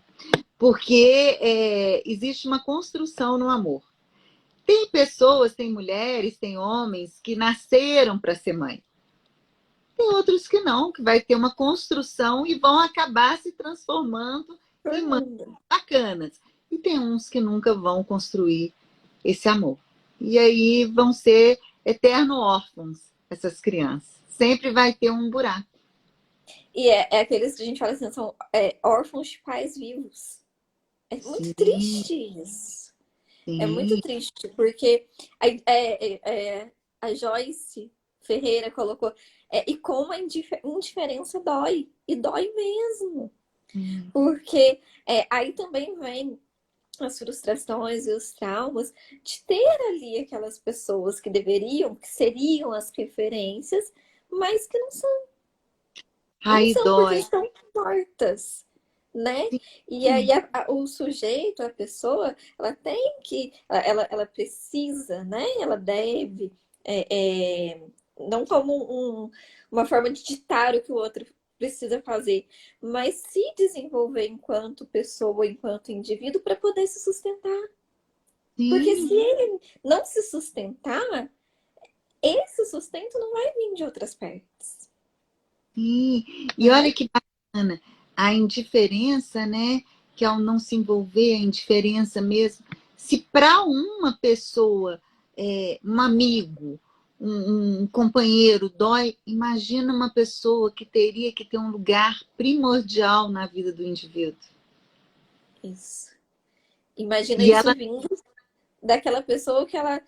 Porque existe uma construção no amor. Tem pessoas, tem mulheres, tem homens que nasceram para ser mãe. Tem outros que não, que vai ter uma construção e vão acabar se transformando em mães Formando. bacanas. E tem uns que nunca vão construir esse amor. E aí vão ser eterno órfãos, essas crianças. Sempre vai ter um buraco. E é aqueles que a gente fala assim, são órfãos de pais vivos. É muito Sim, triste isso. É muito sim. triste, porque a Joyce Ferreira colocou, e como a indiferença dói, e dói mesmo, porque aí também vem as frustrações e os traumas de ter ali aquelas pessoas que deveriam, que seriam as referências, mas que não são, não Aí são porque dói. estão mortas, né? E aí Sim. o sujeito, a pessoa, ela tem que, ela precisa, né? Ela deve, não como uma forma de ditar o que o outro precisa fazer, mas se desenvolver enquanto pessoa, enquanto indivíduo, para poder se sustentar. Porque se Sim, ele não se sustentar, esse sustento não vai vir de outras partes, sim. E né? olha que bacana, a indiferença, né? Que ao não se envolver, a indiferença mesmo. Se para uma pessoa, um amigo, um companheiro dói, imagina uma pessoa que teria que ter um lugar primordial na vida do indivíduo. Isso. Imagina E ela, isso vindo daquela pessoa que ela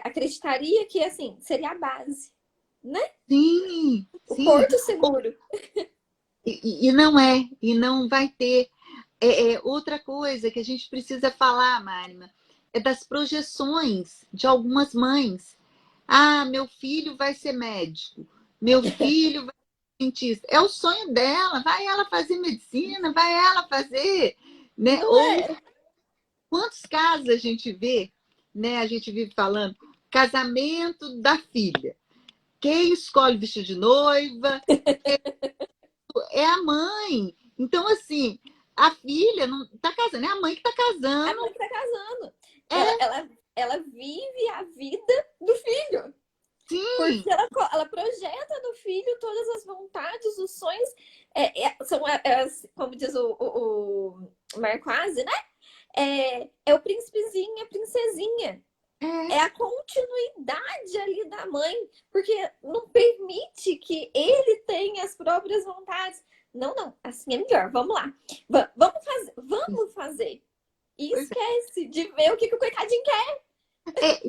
acreditaria que assim seria a base, né? sim, O sim, porto seguro. e não é, e não vai ter. Outra coisa que a gente precisa falar, Marima, é das projeções de algumas mães. Ah, meu filho vai ser médico, meu filho vai ser cientista. É o sonho dela, vai ela fazer medicina, vai ela fazer, né? Não Ou é? quantos casos a gente vê, né? A gente vive falando casamento da filha. Quem escolhe o vestido de noiva é a mãe. Então, assim, a filha não está casando, é a mãe que está A casando. mãe que tá casando. Ela, É, ela, ela vive a vida do filho. sim, Porque ela projeta no filho todas as vontades, os sonhos. Como diz o Marquase, né? É o príncipezinho, a princesinha. é, É a continuidade ali da mãe, porque não permite que ele tenha as próprias vontades. Não, não, assim é melhor. Vamos lá. Vamos fazer, vamos fazer. E pois é. esquece de ver o que o coitadinho quer.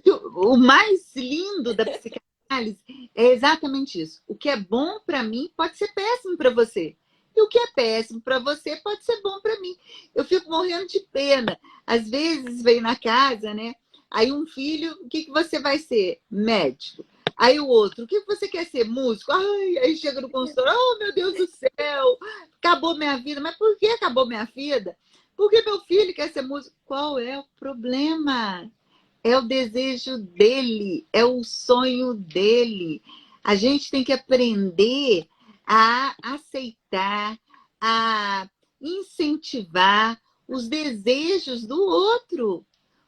E o mais lindo da psicanálise é exatamente isso. O que é bom para mim pode ser péssimo para você. E o que é péssimo para você pode ser bom para mim. Eu fico morrendo de pena. Às vezes vem na casa, né? Aí um filho, o que você vai ser? Médico. Aí o outro, o que você quer ser? Músico. Ai, aí chega no consultório, oh meu Deus do céu, acabou minha vida. Mas por que acabou minha vida? Porque meu filho quer ser músico. Qual é o problema? É o desejo dele, é o sonho dele. A gente tem que aprender a aceitar, a incentivar os desejos do outro.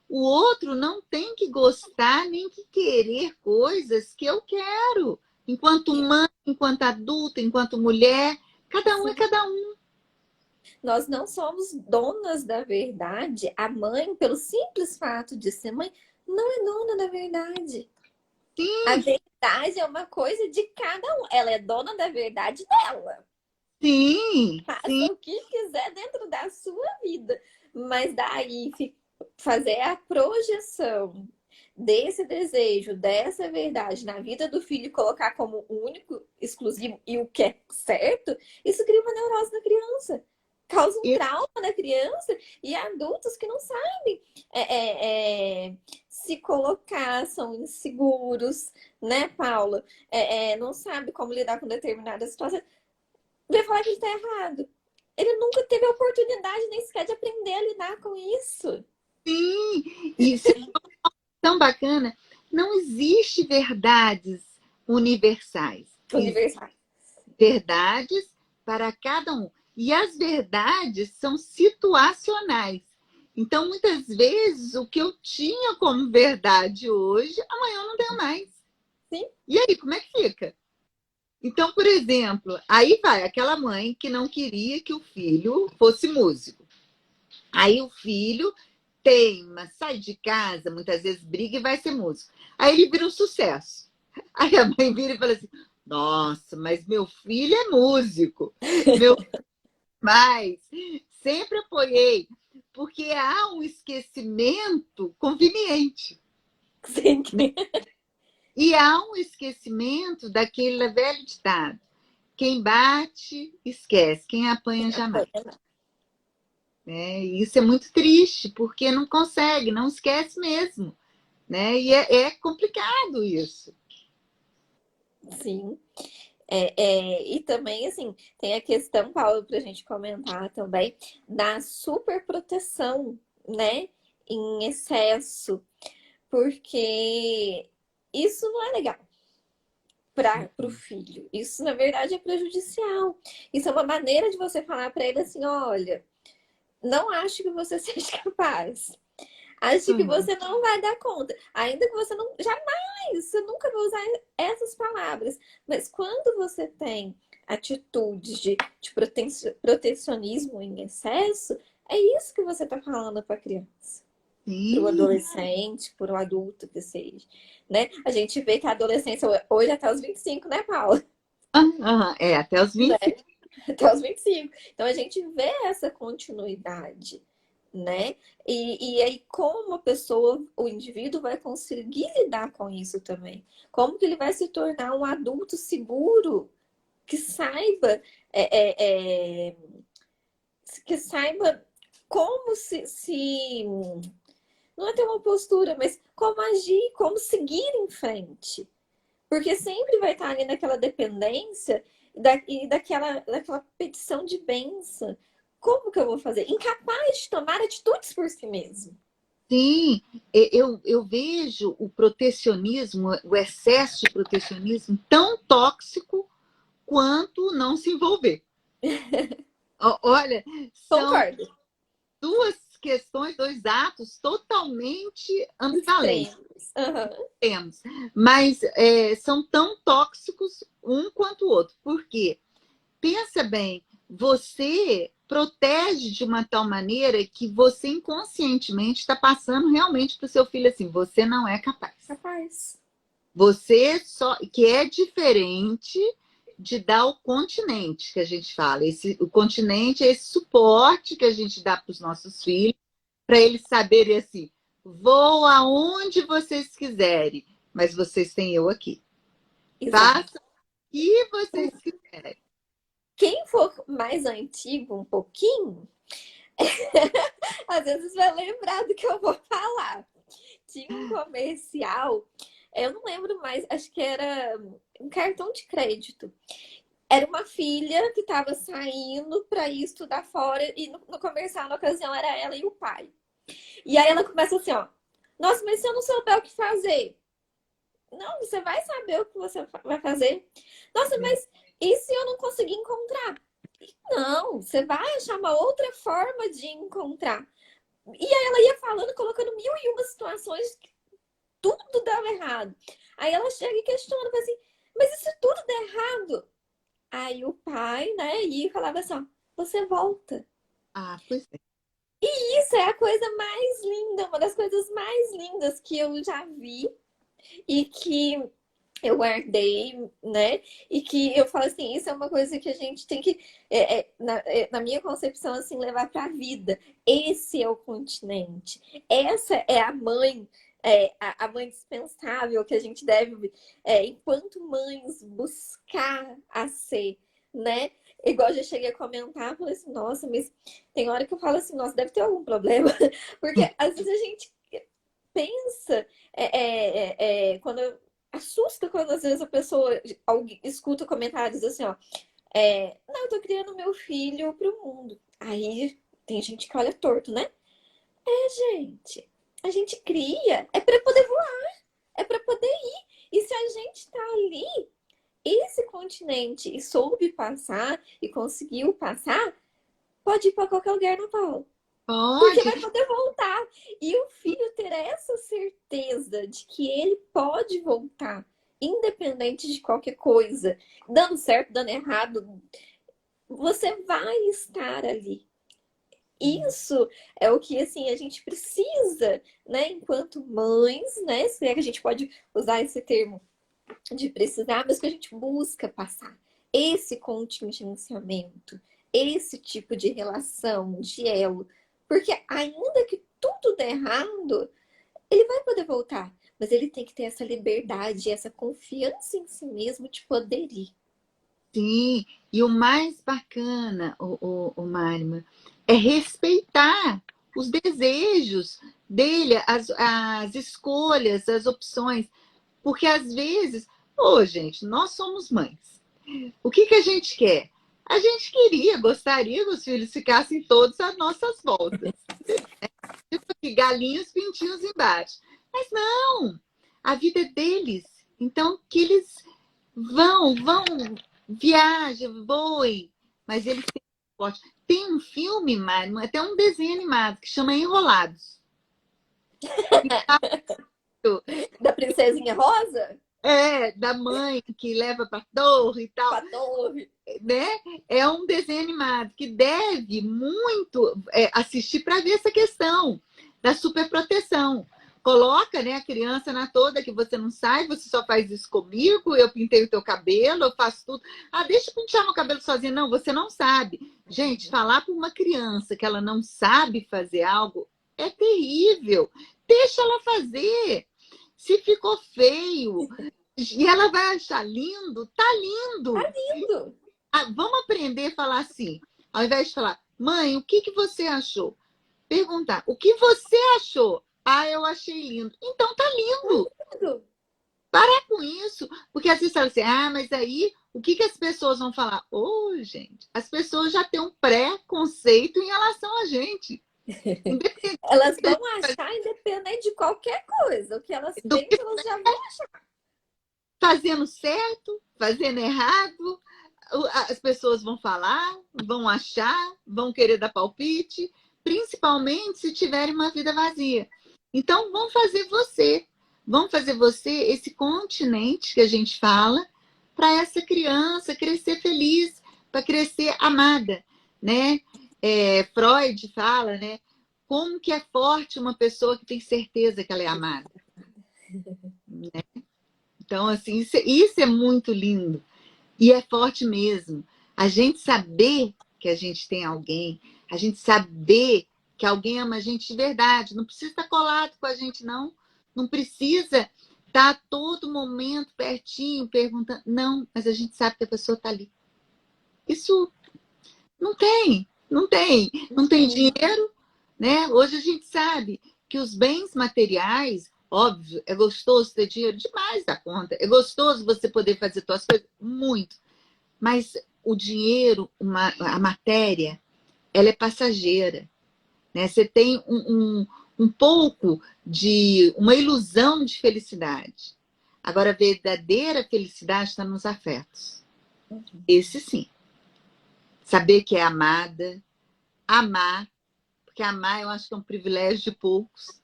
O outro não tem que gostar nem que querer coisas que eu quero. Enquanto mãe, enquanto adulta, enquanto mulher, cada um é Sim. cada um. Nós não somos donas da verdade. A mãe, pelo simples fato de ser mãe, não é dona da verdade. A Sim, verdade é uma coisa de cada um. Ela é dona da verdade dela. sim, Faça sim. o que quiser dentro da sua vida. Mas daí fazer a projeção desse desejo, dessa verdade na vida do filho e colocar como o único, exclusivo e o que é certo, isso cria uma neurose na criança. Causa um trauma na criança e adultos que não sabem se colocar, são inseguros, né, Paula? Não sabe como lidar com determinadas situações. Vai falar que ele está errado. Ele nunca teve a oportunidade nem sequer de aprender a lidar com isso. Sim, isso é tão bacana. Não existe verdades universais. Existem Universal. verdades para cada um. E as verdades são situacionais. Então, muitas vezes, o que eu tinha como verdade hoje, amanhã eu não tenho mais. Sim, E aí, como é que fica? Então, por exemplo, aí vai aquela mãe que não queria que o filho fosse músico. Aí o filho teima, sai de casa, muitas vezes briga e vai ser músico. Aí ele vira um sucesso. Aí a mãe vira e fala assim: nossa, mas meu filho é músico. Meu pai sempre apoiei, porque há um esquecimento conveniente. sim. Né? E há um esquecimento daquele velho ditado: quem bate, esquece, quem apanha, jamais. E isso é muito triste, porque não consegue, não esquece mesmo. Né? E é complicado isso. Sim. E também, assim, tem a questão, Paulo, para a gente comentar também, da superproteção, né? Em excesso, porque isso não é legal para o filho. Isso, na verdade, é prejudicial. Isso é uma maneira de você falar para ele assim: olha, não acho que você seja capaz. Ache que Uhum. você não vai dar conta. Ainda que você não. Jamais! Você nunca vai usar essas palavras. Mas quando você tem atitudes protecionismo em excesso, é isso que você está falando para a criança. Para o Sim. adolescente, para o adulto que seja. Né? A gente vê que a adolescência hoje é até os 25, né, Paula? Aham, é, até os Né? 25. Até os 25. Então a gente vê essa continuidade, né? E aí, como a pessoa, o indivíduo vai conseguir lidar com isso também? Como que ele vai se tornar um adulto seguro que saiba, é, é, é, que saiba como se não é ter uma postura, mas como agir, como seguir em frente. Porque sempre vai estar ali naquela dependência e daquela petição de bênção. Como que eu vou fazer? Incapaz de tomar atitudes por si mesmo. Sim, eu vejo o protecionismo, o excesso de protecionismo tão tóxico quanto não se envolver. Olha, são Concordo. duas questões, dois atos totalmente ambivalentes, Extremos. Uhum. temos, mas são tão tóxicos um quanto o outro. Por quê? Pensa bem, você protege de uma tal maneira que você inconscientemente está passando realmente para o seu filho assim, você não é capaz. Capaz. Você só que é diferente de dar o continente que a gente fala. O continente é esse suporte que a gente dá para os nossos filhos, para eles saberem assim, vou aonde vocês quiserem, mas vocês têm eu aqui. Exato. Faça o que vocês quiserem. Quem for mais antigo um pouquinho, às vezes vai lembrar do que eu vou falar. Tinha um comercial, eu não lembro mais, acho que era um cartão de crédito. Era uma filha que estava saindo para ir estudar fora e no comercial, na ocasião, era ela e o pai. E aí ela começa assim, ó. Nossa, mas se eu não souber o que fazer? Não, você vai saber o que você vai fazer. Nossa, mas e se eu não conseguir encontrar? Não, você vai achar uma outra forma de encontrar. E aí ela ia falando, colocando mil e uma situações que tudo dava errado. Aí ela chega e questiona, fala assim, mas e se tudo der errado? Aí o pai, né, e falava assim, ó, você volta. Ah, pois é. Isso é a coisa mais linda, uma das coisas mais lindas que eu já vi e que eu guardei, né? E que eu falo assim, isso é uma coisa que a gente tem que, na minha concepção, assim, levar para a vida. Esse é o continente. Essa é a mãe, a mãe dispensável que a gente deve, enquanto mães, buscar a ser, né? Igual eu já cheguei a comentar, falei assim, nossa, mas tem hora que eu falo assim, nossa, deve ter algum problema. Porque às vezes a gente pensa, quando assusta quando às vezes a pessoa alguém, escuta comentários assim, ó. Não, eu tô criando meu filho pro mundo. Aí tem gente que olha torto, né? Gente, a gente cria, é para poder voar, é para poder ir. E se a gente tá ali, esse continente, e soube passar e conseguiu passar, pode ir para qualquer lugar na Paula. Porque Pode. vai poder voltar. E o filho ter essa certeza de que ele pode voltar, independente de qualquer coisa, dando certo, dando errado, você vai estar ali. Isso é o que assim a gente precisa, né, enquanto mães, né? Se é que a gente pode usar esse termo de precisar, mas que a gente busca passar esse contingenciamento, esse tipo de relação, de elo, porque ainda que tudo dê errado, ele vai poder voltar, mas ele tem que ter essa liberdade, essa confiança em si mesmo de poder ir. Sim, e o mais bacana, o Marima, é respeitar os desejos dele, as escolhas, as opções. Porque às vezes, gente, nós somos mães. O que a gente quer? A gente gostaria que os filhos ficassem todos às nossas voltas. Tipo assim, galinhos, pintinhos embaixo. Mas não, a vida é deles. Então, que eles vão, viajem, voem. Mas eles têm suporte. Tem um filme, Mário, até um desenho animado, que chama Enrolados. Da princesinha rosa? Da mãe que leva para a torre e tal, Pra torre. né? É um desenho animado que deve muito assistir para ver essa questão da superproteção. Coloca, né, a criança na toda que você não sai, você só faz isso comigo, eu pintei o teu cabelo, eu faço tudo. Ah, deixa eu pintar meu cabelo sozinha. Não, você não sabe. Gente, falar para uma criança que ela não sabe fazer algo é terrível. Deixa ela fazer. Se ficou feio e ela vai achar lindo, tá lindo. Lindo. Ah, vamos aprender a falar assim. Ao invés de falar, mãe, o que você achou? Perguntar, o que você achou? Ah, eu achei lindo. Então tá lindo. Lindo. Parar com isso. Porque às vezes fala assim, ah, mas aí o que as pessoas vão falar? Ô, gente, as pessoas já têm um pré-conceito em relação a gente. Elas vão achar independente de qualquer coisa. O que elas Do que pensam, elas já vão achar. fazendo certo, fazendo errado, as pessoas vão falar, vão achar, vão querer dar palpite, principalmente se tiverem uma vida vazia. Então, vão fazer você esse continente que a gente fala para essa criança crescer feliz, para crescer amada, né? Freud fala, né? Como que é forte uma pessoa que tem certeza que ela é amada. Então, assim, isso é muito lindo. E é forte mesmo. A gente saber que a gente tem alguém, a gente saber que alguém ama a gente de verdade. Não precisa estar colado com a gente, não. Não precisa estar a todo momento pertinho, perguntando. Não, mas a gente sabe que a pessoa está ali. Isso não tem dinheiro, né? Hoje a gente sabe que os bens materiais, óbvio, é gostoso ter dinheiro demais da conta. É gostoso você poder fazer suas coisas, muito. Mas o dinheiro, a matéria, ela é passageira, né? Você tem um pouco de uma ilusão de felicidade. Agora, a verdadeira felicidade está nos afetos. Esse sim. Saber que é amada, amar, porque amar eu acho que é um privilégio de poucos.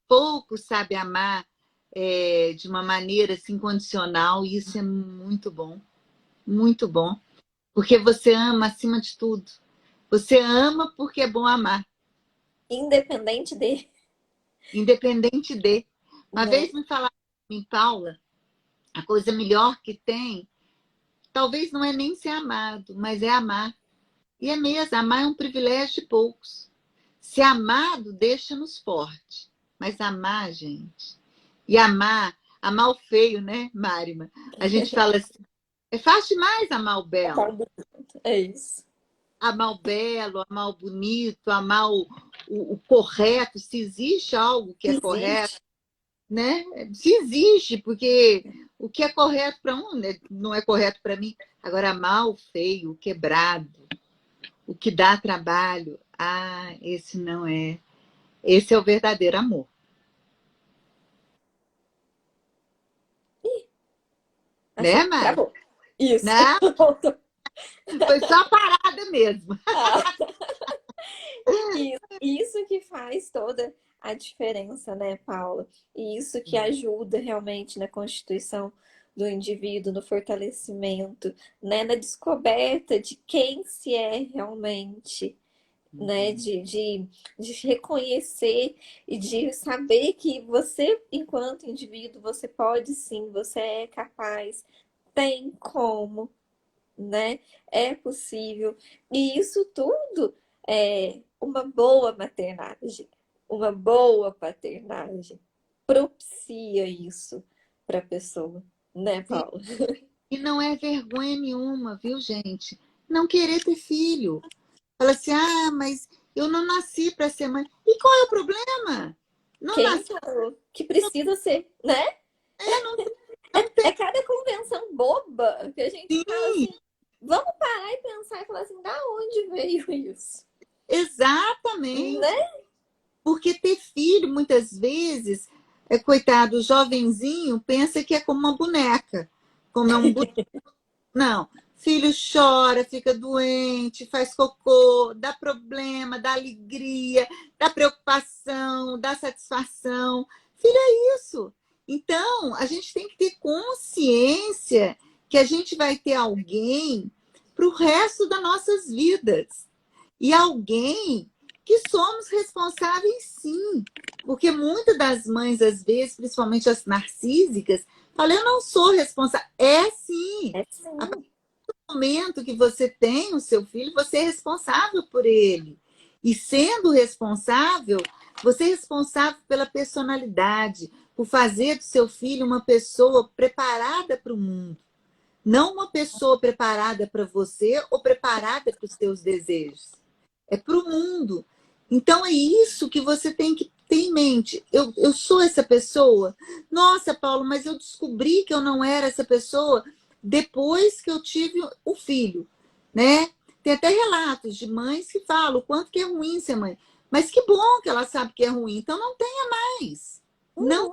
Poucos sabem amar de uma maneira assim, incondicional, e isso é muito bom, muito bom. Porque você ama acima de tudo. Você ama porque é bom amar. Independente de. Independente de. Uma Né? vez me falaram em Paula, a coisa melhor que tem, talvez não é nem ser amado, mas é amar. E é mesmo, amar é um privilégio de poucos. Ser amado deixa-nos forte. Mas amar, gente, e amar o feio, né, Márima? A gente fala assim, é fácil demais amar o belo. É isso. Amar o belo, amar o bonito, amar o correto, se existe algo que é correto, Existe. né? Se existe, porque o que é correto para um né, não é correto para mim. Agora, amar o feio, o quebrado, o que dá trabalho, esse não é. Esse é o verdadeiro amor. Acho Né, que Mari? travou. Isso. Não, foi só parada mesmo. Ah, isso que faz toda a diferença, né, Paula? E isso que ajuda realmente na constituição do indivíduo, no fortalecimento, né, na descoberta de quem se é realmente, né, de reconhecer e de saber que você, enquanto indivíduo, você pode sim, você é capaz, tem como, né? É possível. E isso tudo é uma boa maternagem, uma boa paternagem propicia isso para a pessoa, né, Sim. Paula? E não é vergonha nenhuma, viu, gente? Não querer ter filho. Fala assim, mas eu não nasci para ser mãe. E qual é o problema? Não Quem nasci, falou que precisa ser, né? não, É, não tem. é cada convenção boba que a gente fala Sim, assim, vamos parar e pensar e falar assim, da onde veio isso? exatamente. Né? Porque ter filho, muitas vezes, coitado, o jovenzinho pensa que é como uma boneca. Como é um boneco. Não, Filho chora, fica doente, faz cocô, dá problema, dá alegria, dá preocupação, dá satisfação. Filho é isso. Então, a gente tem que ter consciência que a gente vai ter alguém para o resto das nossas vidas. E alguém que somos responsáveis, sim. Porque muitas das mães, às vezes, principalmente as narcísicas, falam, eu não sou responsável. É sim. É sim. No momento que você tem o seu filho, você é responsável por ele. E sendo responsável, você é responsável pela personalidade, por fazer do seu filho uma pessoa preparada para o mundo. Não uma pessoa preparada para você ou preparada para os seus desejos. É para o mundo. Então é isso que você tem que ter em mente. Eu sou essa pessoa? Nossa, Paulo, mas eu descobri que eu não era essa pessoa depois que eu tive o filho, né? Tem até relatos de mães que falam o quanto que é ruim ser mãe. Mas que bom que ela sabe que é ruim. Então não tenha mais. Não Uhum.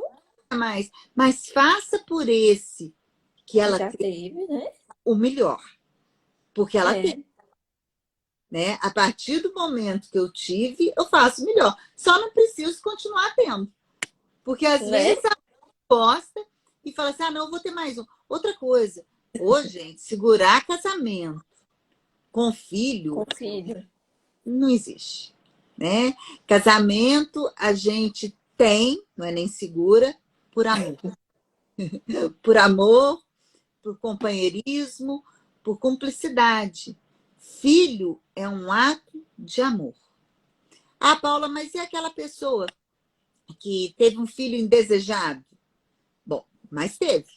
tenha mais. Mas faça por esse que Que ela já tem teve, né? o melhor. Porque ela tem. É. Né? A partir do momento que eu tive, eu faço melhor. Só não preciso continuar tendo. Porque às Né? vezes a gosta e fala assim: ah, não, eu vou ter mais um. Outra coisa, hoje, gente, segurar casamento com filho Com filho. não existe. Né? Casamento a gente tem, não é nem segura, por amor. Por amor, por companheirismo, por cumplicidade. Filho é um ato de amor. Ah, Paula, mas e aquela pessoa que teve um filho indesejado? Bom, mas teve.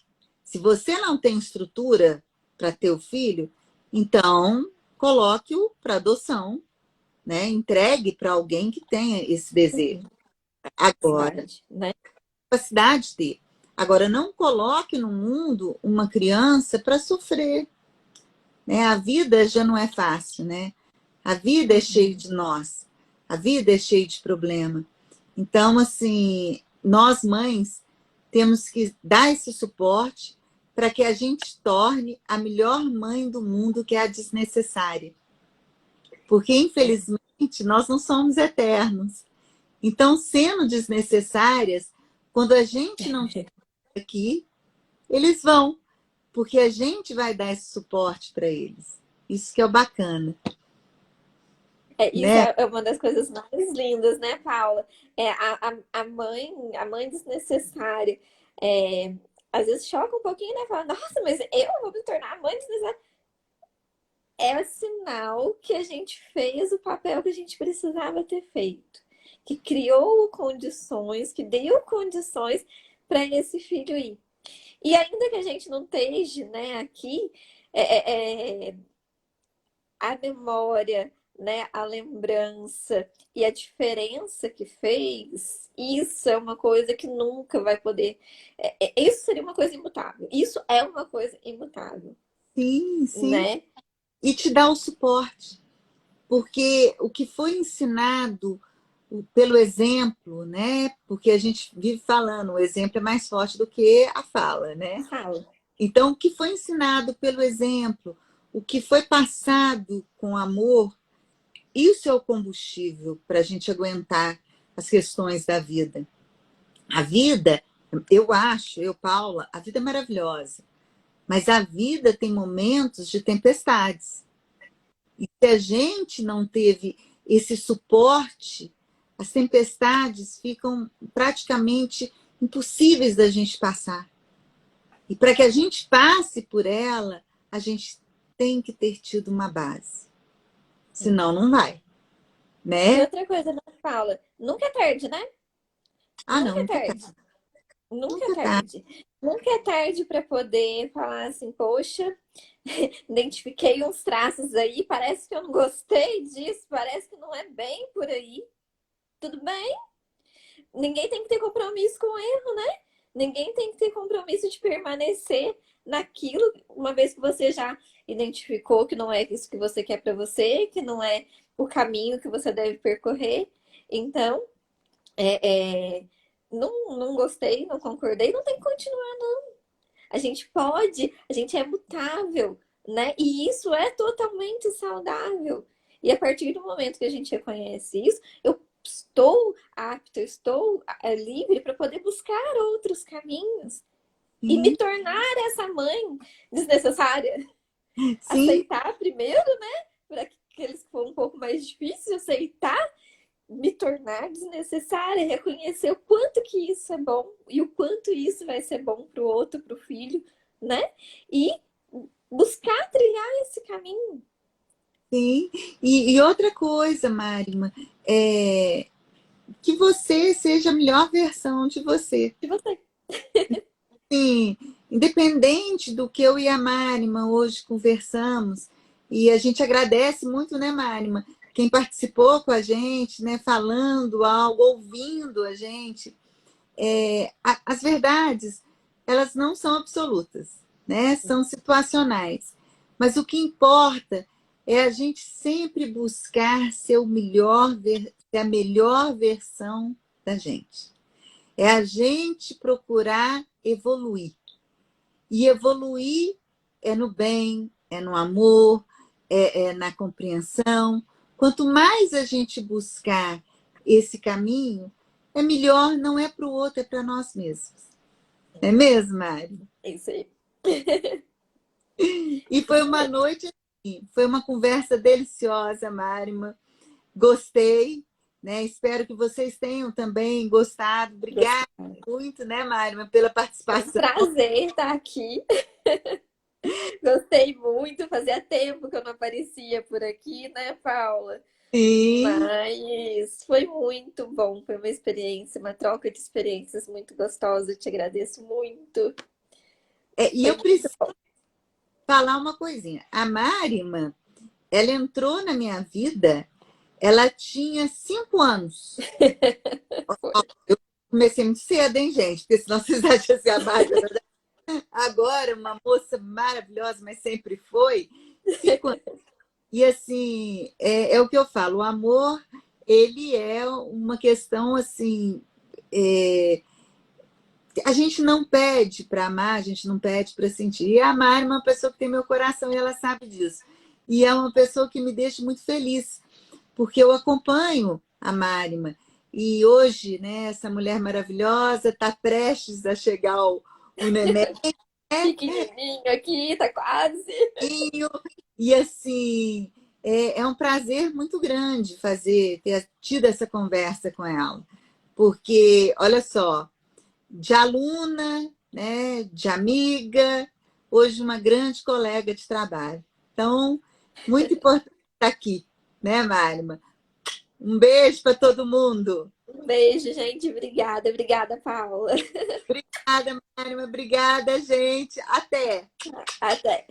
Se você não tem estrutura para ter o filho, então coloque-o para adoção, né? Entregue para alguém que tenha esse desejo. Agora, Cidade, né? capacidade de ter. Agora, não coloque no mundo uma criança para sofrer. Né? A vida já não é fácil, né? A vida é cheia Uhum. de nós. A vida é cheia de problema. Então, assim, nós mães temos que dar esse suporte para que a gente torne a melhor mãe do mundo, que é a desnecessária. Porque, É. infelizmente, nós não somos eternos. Então, sendo desnecessárias, quando a gente não estiver aqui, eles vão, porque a gente vai dar esse suporte para eles. Isso que é o bacana, É, isso né? é uma das coisas mais lindas, né, Paula? É a mãe desnecessária. É, às vezes choca um pouquinho, né? Fala, nossa, mas eu vou me tornar mãe desnecessária. É sinal que a gente fez o papel que a gente precisava ter feito. Que criou condições, que deu condições para esse filho ir. E ainda que a gente não esteja, né, aqui, a memória, né, a lembrança e a diferença que fez, isso é uma coisa que nunca vai poder. Isso seria uma coisa imutável. Isso é uma coisa imutável, Sim, sim. né? E te dá o suporte. Porque o que foi ensinado pelo exemplo, né? Porque a gente vive falando, o exemplo é mais forte do que a fala, né? Fala. Então, o que foi ensinado pelo exemplo, o que foi passado com amor, isso é o combustível para a gente aguentar as questões da vida. A vida, eu acho, eu, Paula, a vida é maravilhosa, mas a vida tem momentos de tempestades. E se a gente não teve esse suporte, as tempestades ficam praticamente impossíveis da gente passar. E para que a gente passe por ela, a gente tem que ter tido uma base. Senão, não vai, E né? outra coisa, né, Paula? Nunca é tarde, né? Ah, não, Nunca é nunca é tarde. tarde. Nunca é Nunca é tarde. tarde. Nunca é tarde para poder falar assim, poxa, identifiquei uns traços aí, parece que eu não gostei disso, parece que não é bem por aí. Tudo bem? Ninguém tem que ter compromisso com erro, né? Ninguém tem que ter compromisso de permanecer naquilo, uma vez que você já identificou que não é isso que você quer para você, que não é o caminho que você deve percorrer. Então, não gostei, não concordei, não tem que continuar. A gente pode, a gente é mutável, né? E isso é totalmente saudável. E a partir do momento que a gente reconhece isso, eu estou apta, eu estou livre para poder buscar outros caminhos e me Sim, tornar essa mãe desnecessária. sim, Aceitar primeiro, né? Para aqueles que for um pouco mais difícil aceitar, me tornar desnecessária, reconhecer o quanto que isso é bom e o quanto isso vai ser bom para o outro, para o filho, né? E buscar trilhar esse caminho. sim. E outra coisa, Marima, é que você seja a melhor versão de você. E você? Sim, independente do que eu e a Marima hoje conversamos, e a gente agradece muito, né, Marima, quem participou com a gente, né, falando algo, ouvindo a gente. As verdades, elas não são absolutas, né? São situacionais. Mas o que importa é a gente sempre buscar ser o melhor, ser a melhor versão da gente. É a gente procurar evoluir. E evoluir é no bem, é no amor, é na compreensão. Quanto mais a gente buscar esse caminho, é melhor, não é para o outro, é para nós mesmos. Não é mesmo, Mari? É isso aí. E foi uma noite, assim, foi uma conversa deliciosa, Marima. Gostei, né? Espero que vocês tenham também gostado. Obrigada Gostei. muito, né, Marima, pela Foi um participação. prazer estar aqui. Gostei muito. Fazia tempo que eu não aparecia por aqui, né, Paula? Sim. Mas foi muito bom. Foi uma experiência, uma troca de experiências muito gostosa. Eu te agradeço muito. E Foi eu muito preciso bom. falar uma coisinha. A Marima, ela entrou na minha vida, ela tinha 5 anos. Foi. Comecei muito cedo, hein, gente? Porque senão vocês acham assim, a Marima agora, uma moça maravilhosa, mas sempre foi. 5 anos. E assim, é o que eu falo, o amor, ele é uma questão assim. é, a gente não pede para amar, a gente não pede para sentir. E a Mari é uma pessoa que tem meu coração e ela sabe disso. E é uma pessoa que me deixa muito feliz, porque eu acompanho a Marima. E hoje, né, essa mulher maravilhosa está prestes a chegar o neném, Pequenininho aqui, tá quase. e assim, é um prazer muito grande ter tido essa conversa com ela. Porque, olha só, de aluna, né, de amiga, hoje uma grande colega de trabalho. Então, muito importante estar aqui, né, Marima? Um beijo para todo mundo. Um beijo, gente. Obrigada. Obrigada, Paula. Obrigada, Marima. Obrigada, gente. Até. Até.